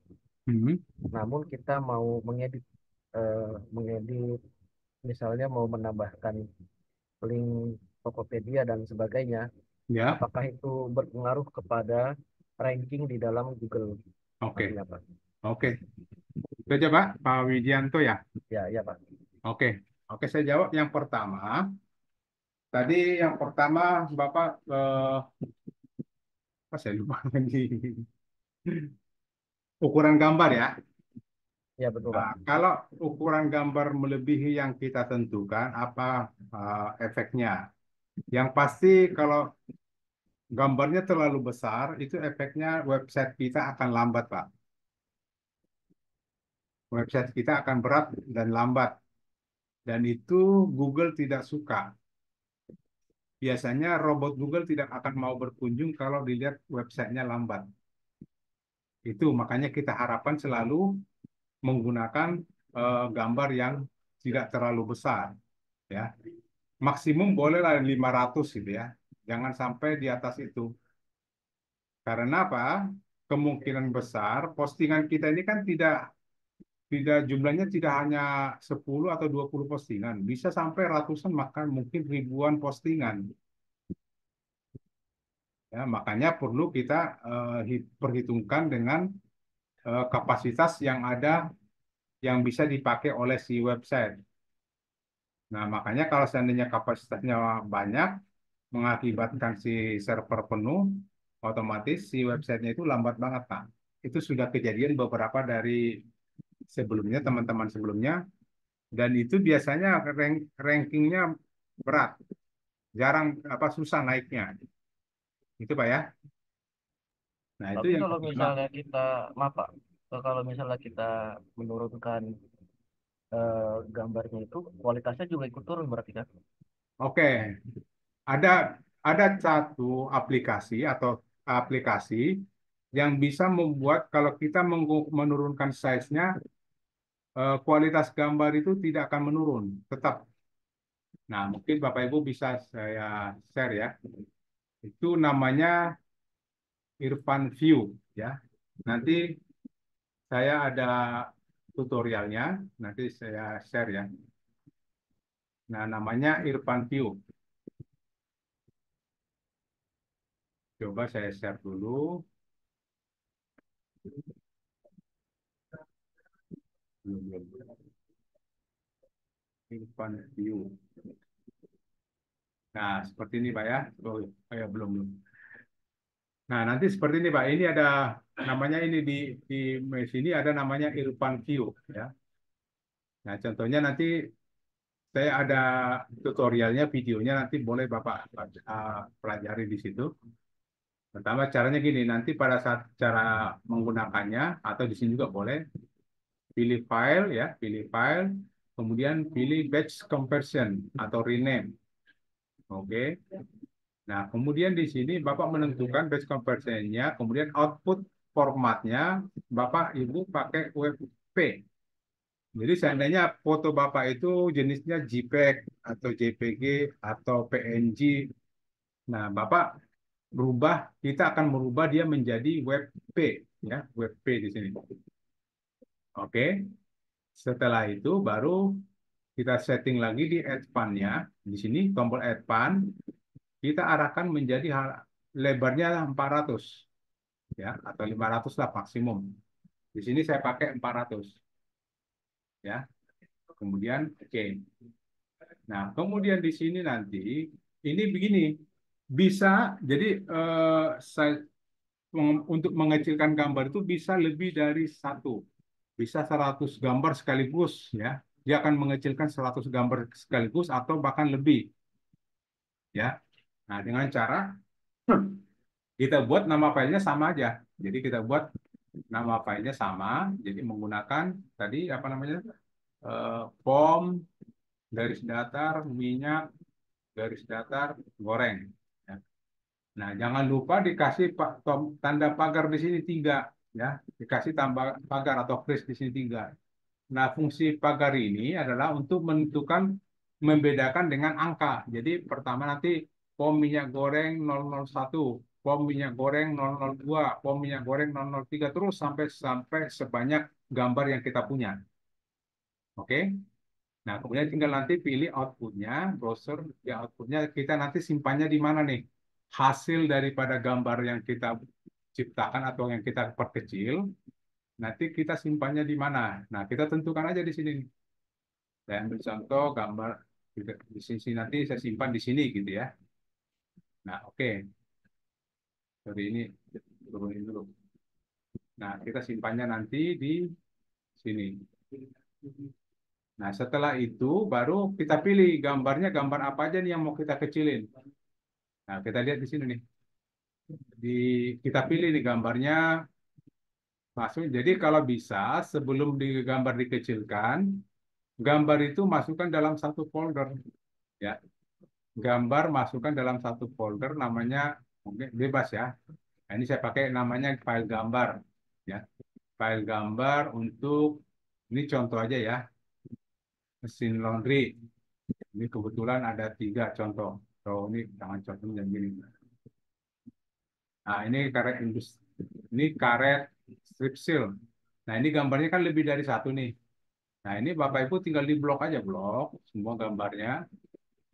Hmm. namun kita mau mengedit misalnya mau menambahkan link Tokopedia dan sebagainya, Ya, apakah itu berpengaruh kepada ranking di dalam Google oke, nantinya Pak? oke. Itu aja Pak, Pak Widianto ya. Ya, ya Pak. Oke, oke saya jawab yang pertama. Tadi yang pertama Bapak, apa saya lupa lagi. Ukuran gambar ya. Ya betul Pak. Nah, kalau ukuran gambar melebihi yang kita tentukan, apa efeknya? Yang pasti kalau gambarnya terlalu besar, itu efeknya website kita akan lambat, Pak. Website kita akan berat dan lambat. Dan itu Google tidak suka. Biasanya robot Google tidak akan mau berkunjung kalau dilihat websitenya lambat. Itu makanya kita harapkan selalu menggunakan gambar yang tidak terlalu besar, ya. Maksimum bolehlah 500 gitu ya. Jangan sampai di atas itu. Karena apa? Kemungkinan besar postingan kita ini kan tidak tidak jumlahnya tidak hanya 10 atau 20 postingan, bisa sampai ratusan bahkan mungkin ribuan postingan. Ya, makanya perlu kita perhitungkan dengan kapasitas yang ada yang bisa dipakai oleh si website. Nah, makanya kalau seandainya kapasitasnya banyak, mengakibatkan si server penuh, otomatis si websitenya itu lambat banget, Pak. Itu sudah kejadian beberapa dari sebelumnya, teman-teman sebelumnya, dan itu biasanya rankingnya berat, jarang apa susah naiknya. Itu Pak ya. Nah, itu Tapi yang kalau pertama. misalnya kita, maaf Pak, kalau misalnya kita menurunkan gambarnya itu kualitasnya juga ikut turun berarti kan? Oke, ada ada satu aplikasi atau aplikasi yang bisa membuat kalau kita menurunkan size-nya, kualitas gambar itu tidak akan menurun, tetap. Nah, mungkin Bapak Ibu bisa saya share ya. Itu namanya Irfan View ya. Nanti saya ada tutorialnya, nanti saya share ya. Nah, namanya Irfan View. Coba saya share dulu. Irfan View. Nah, seperti ini Pak ya. Oh ya, belum belum. Nah, nanti seperti ini Pak. Ini ada namanya ini di sini ada namanya Irfan View ya. Nah, contohnya nanti saya ada tutorialnya, videonya nanti boleh Bapak pelajari di situ. Pertama caranya gini, nanti pada saat cara menggunakannya atau di sini juga boleh pilih file ya, pilih file, kemudian pilih batch conversion atau rename. Oke. Nah, kemudian di sini Bapak menentukan batch conversion-nya, kemudian output formatnya Bapak Ibu pakai WebP. Jadi seandainya foto Bapak itu jenisnya JPEG atau JPG atau PNG, nah Bapak berubah, kita akan merubah dia menjadi WebP ya, WebP di sini. Oke. Setelah itu baru kita setting lagi di add font-nya. Di sini tombol add font kita arahkan menjadi lebarnya 400 ya atau 500 lah maksimum. Di sini saya pakai 400 ya. Kemudian oke. Nah, kemudian di sini nanti ini begini. Bisa jadi untuk mengecilkan gambar itu bisa lebih dari satu. Bisa 100 gambar sekaligus ya. Dia akan mengecilkan 100 gambar sekaligus atau bahkan lebih ya. Nah, dengan cara kita buat nama filenya sama aja. Jadi kita buat nama filenya sama. Jadi menggunakan tadi apa namanya POM, garis datar, minyak, garis datar, goreng. Ya. Nah, jangan lupa dikasih tanda pagar di sini 3. Ya. Dikasih tambah pagar atau kris di sini 3. Nah, fungsi pagar ini adalah untuk menentukan, membedakan dengan angka. Jadi pertama nanti pom minyak goreng 001, pom minyak goreng 002, pom minyak goreng 003 terus sampai sampai sebanyak gambar yang kita punya. Oke? Nah, kemudian tinggal nanti pilih outputnya, browser, ya outputnya kita nanti simpannya di mana nih? Hasil daripada gambar yang kita ciptakan atau yang kita perkecil, nanti kita simpannya di mana? Nah, kita tentukan aja di sini. Saya ambil contoh gambar di sini nanti saya simpan di sini gitu ya. Nah, oke. Seperti ini turunin dulu. Nah, kita simpannya nanti di sini. Nah, setelah itu baru kita pilih gambarnya gambar apa aja nih yang mau kita kecilin. Nah, kita lihat di sini nih. Di kita pilih nih gambarnya masuk. Jadi kalau bisa sebelum gambar dikecilkan, gambar itu masukkan dalam satu folder ya. Gambar masukkan dalam satu folder namanya mungkin bebas ya. Nah, ini saya pakai namanya file gambar ya. File gambar untuk Ini contoh aja ya, mesin laundry. Ini kebetulan ada 3 contoh. So, ini jangan contoh yang gini. Nah, ini karet industri. Ini karet strip seal. Nah, ini gambarnya kan lebih dari 1 nih. Nah, ini Bapak Ibu tinggal di blok aja, blok semua gambarnya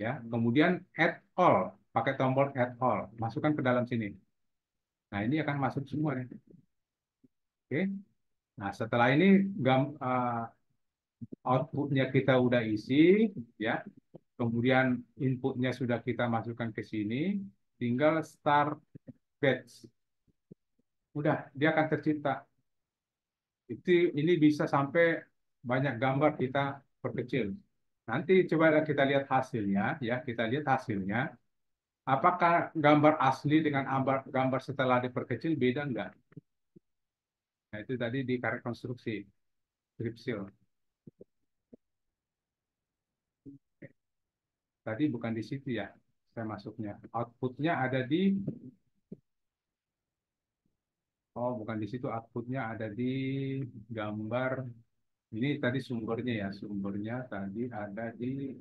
ya. Kemudian add all, pakai tombol add all, masukkan ke dalam sini. Nah, ini akan masuk semua nih. Oke. Nah, setelah ini outputnya kita udah isi ya. Kemudian inputnya sudah kita masukkan ke sini, tinggal start batch. Udah, dia akan tercipta. Ini bisa sampai banyak gambar kita perkecil. Nanti coba kita lihat hasilnya, ya kita lihat hasilnya. Apakah gambar asli dengan gambar setelah diperkecil beda enggak? Nah itu tadi di karet konstruksi, strip seal. Tadi bukan di situ ya, saya masuknya. Outputnya ada di, oh bukan di situ, outputnya ada di gambar. Ini tadi sumbernya ya, sumbernya tadi ada di,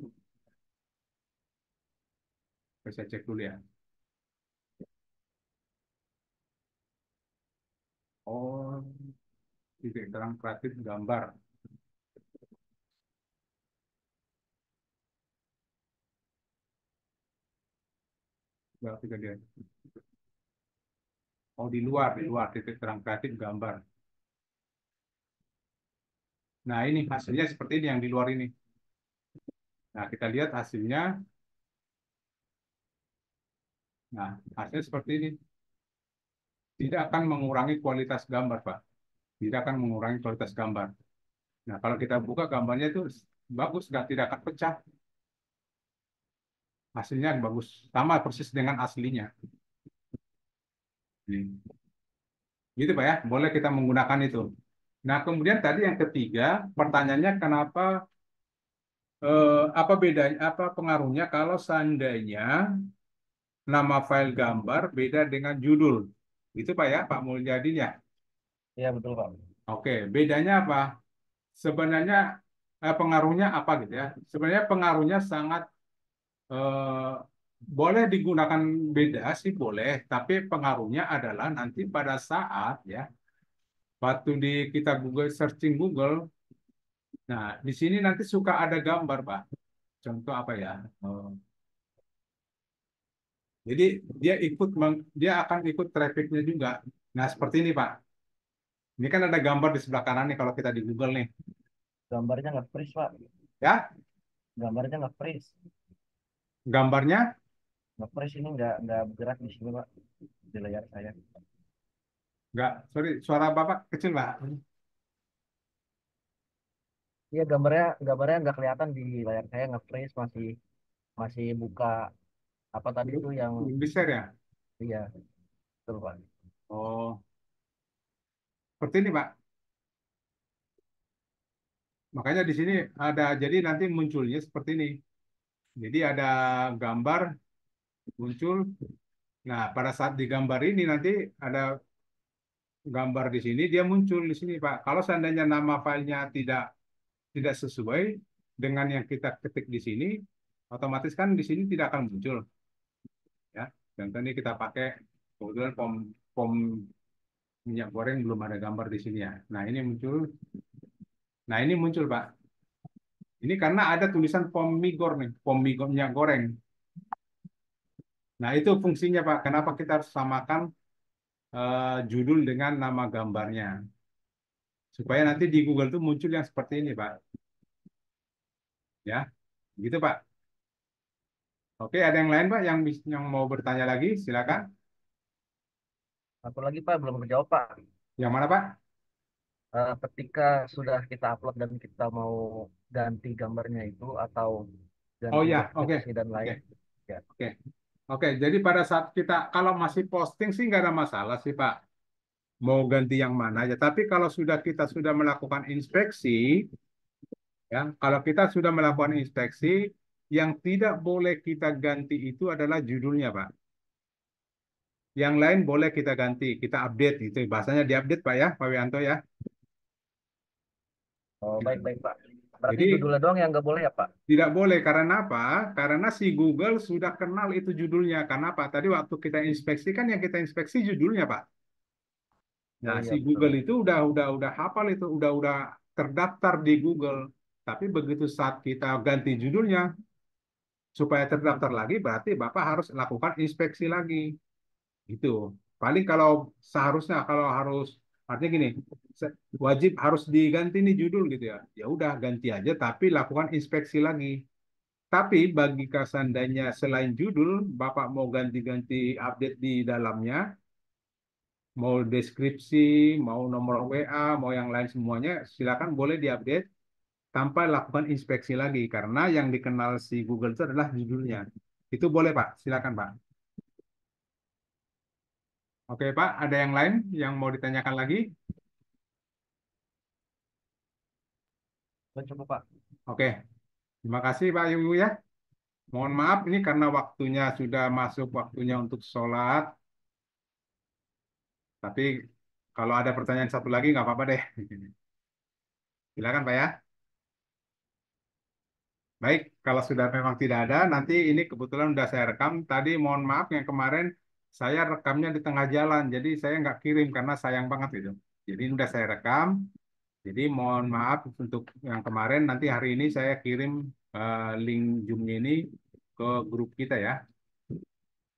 saya cek dulu ya. Oh, titik terang kreatif gambar. Berarti kan dia. Oh, di luar titik terang kreatif gambar. Nah, ini hasilnya seperti ini yang di luar ini. Nah, kita lihat hasilnya. Nah, hasilnya seperti ini. Tidak akan mengurangi kualitas gambar, Pak. Tidak akan mengurangi kualitas gambar. Nah, kalau kita buka gambarnya itu bagus, nggak tidak akan pecah. Hasilnya bagus, sama persis dengan aslinya. Ini. Gitu, Pak ya. Boleh kita menggunakan itu. Nah, kemudian tadi yang ketiga, pertanyaannya kenapa apa bedanya, apa pengaruhnya kalau seandainya nama file gambar beda dengan judul. Itu Pak ya, Pak Mulyadin ya. Iya betul Pak. Oke, bedanya apa? Sebenarnya pengaruhnya apa gitu ya? Sebenarnya pengaruhnya sangat eh, boleh digunakan beda sih boleh, tapi pengaruhnya adalah nanti pada saat ya, waktu kita Google searching Google, nah di sini nanti suka ada gambar Pak. Contoh apa ya? Jadi dia akan ikut trafficnya juga. Nah seperti ini Pak. Ini kan ada gambar di sebelah kanan nih kalau kita di Google nih. Gambarnya nggak freeze Pak. Ya, Gambarnya nggak freeze. gambarnya Nggak freeze ini nggak bergerak di sini Pak. Di layar saya. nggak, sorry, suara Bapak kecil Pak. Iya gambarnya nggak kelihatan di layar saya nggak freeze masih masih buka apa tadi itu yang Belum di-share ya? iya betul Pak. Oh, seperti ini Pak. Makanya di sini ada, jadi nanti munculnya seperti ini. Jadi ada gambar muncul. Nah, pada saat digambar ini nanti ada gambar di sini, dia muncul di sini Pak. Kalau seandainya nama filenya tidak sesuai dengan yang kita ketik di sini, otomatis kan di sini tidak akan muncul. Ya, contoh ini kita pakai kebetulan pom pom minyak goreng belum ada gambar di sini ya. Nah ini muncul. Nah ini muncul Pak. Ini karena ada tulisan pom migor nih, pom migor minyak goreng. Nah itu fungsinya Pak. Kenapa kita harus samakan judul dengan nama gambarnya supaya nanti di Google tuh muncul yang seperti ini Pak. Ya, gitu Pak. Oke, ada yang lain Pak yang mau bertanya lagi? Silakan. Satu lagi Pak belum kejawab Pak. Yang mana Pak? Ketika sudah kita upload dan kita mau ganti gambarnya itu atau Oh ganti ya, oke, deskripsi dan oke, lain ya. oke. Oke, jadi pada saat kita kalau masih posting sih nggak ada masalah sih Pak. Mau ganti yang mana aja. Tapi kalau kita sudah melakukan inspeksi, ya, kalau kita sudah melakukan inspeksi, yang tidak boleh kita ganti itu adalah judulnya Pak. Yang lain boleh kita ganti, kita update gitu. Bahasanya diupdate Pak ya, Pak Wianto ya. Oh, baik-baik, Pak. Berarti Jadi judulnya doang yang nggak boleh ya, Pak? tidak boleh karena apa? Karena si Google sudah kenal itu judulnya. Karena apa? Tadi waktu kita inspeksi kan yang kita inspeksi judulnya, Pak. Oh Nah, iya, si betul. Google itu udah hafal itu, udah terdaftar di Google. Tapi begitu saat kita ganti judulnya supaya terdaftar lagi, berarti Bapak harus lakukan inspeksi lagi. Itu paling kalau seharusnya kalau harus artinya gini, wajib harus diganti nih judul gitu ya. Ya udah ganti aja, tapi lakukan inspeksi lagi. Tapi bagi seandainya selain judul, Bapak mau ganti-ganti update di dalamnya, mau deskripsi, mau nomor WA, mau yang lain semuanya, silakan boleh diupdate tanpa lakukan inspeksi lagi karena yang dikenal si Google itu adalah judulnya. Itu boleh Pak, silakan Pak. Oke Pak, ada yang lain yang mau ditanyakan lagi? Oh, cukup, Pak. Oke, terima kasih Pak Yuyu ya. Mohon maaf ini karena waktunya sudah masuk waktunya untuk sholat. Tapi kalau ada pertanyaan satu lagi nggak apa-apa deh. Silakan Pak ya. Baik, kalau sudah memang tidak ada, nanti ini kebetulan sudah saya rekam. Tadi mohon maaf yang kemarin saya rekamnya di tengah jalan, jadi saya nggak kirim karena sayang banget itu. Jadi ini udah saya rekam. Jadi mohon maaf untuk yang kemarin. Nanti hari ini saya kirim link Zoom-nya ini ke grup kita ya.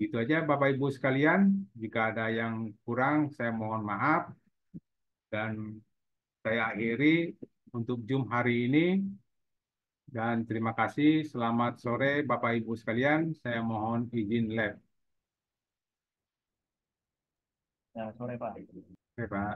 Itu aja Bapak Ibu sekalian. Jika ada yang kurang, saya mohon maaf dan saya akhiri untuk Zoom hari ini. Dan terima kasih. Selamat sore Bapak Ibu sekalian. Saya mohon izin live. Ya, sore, Pak. Oke, Pak.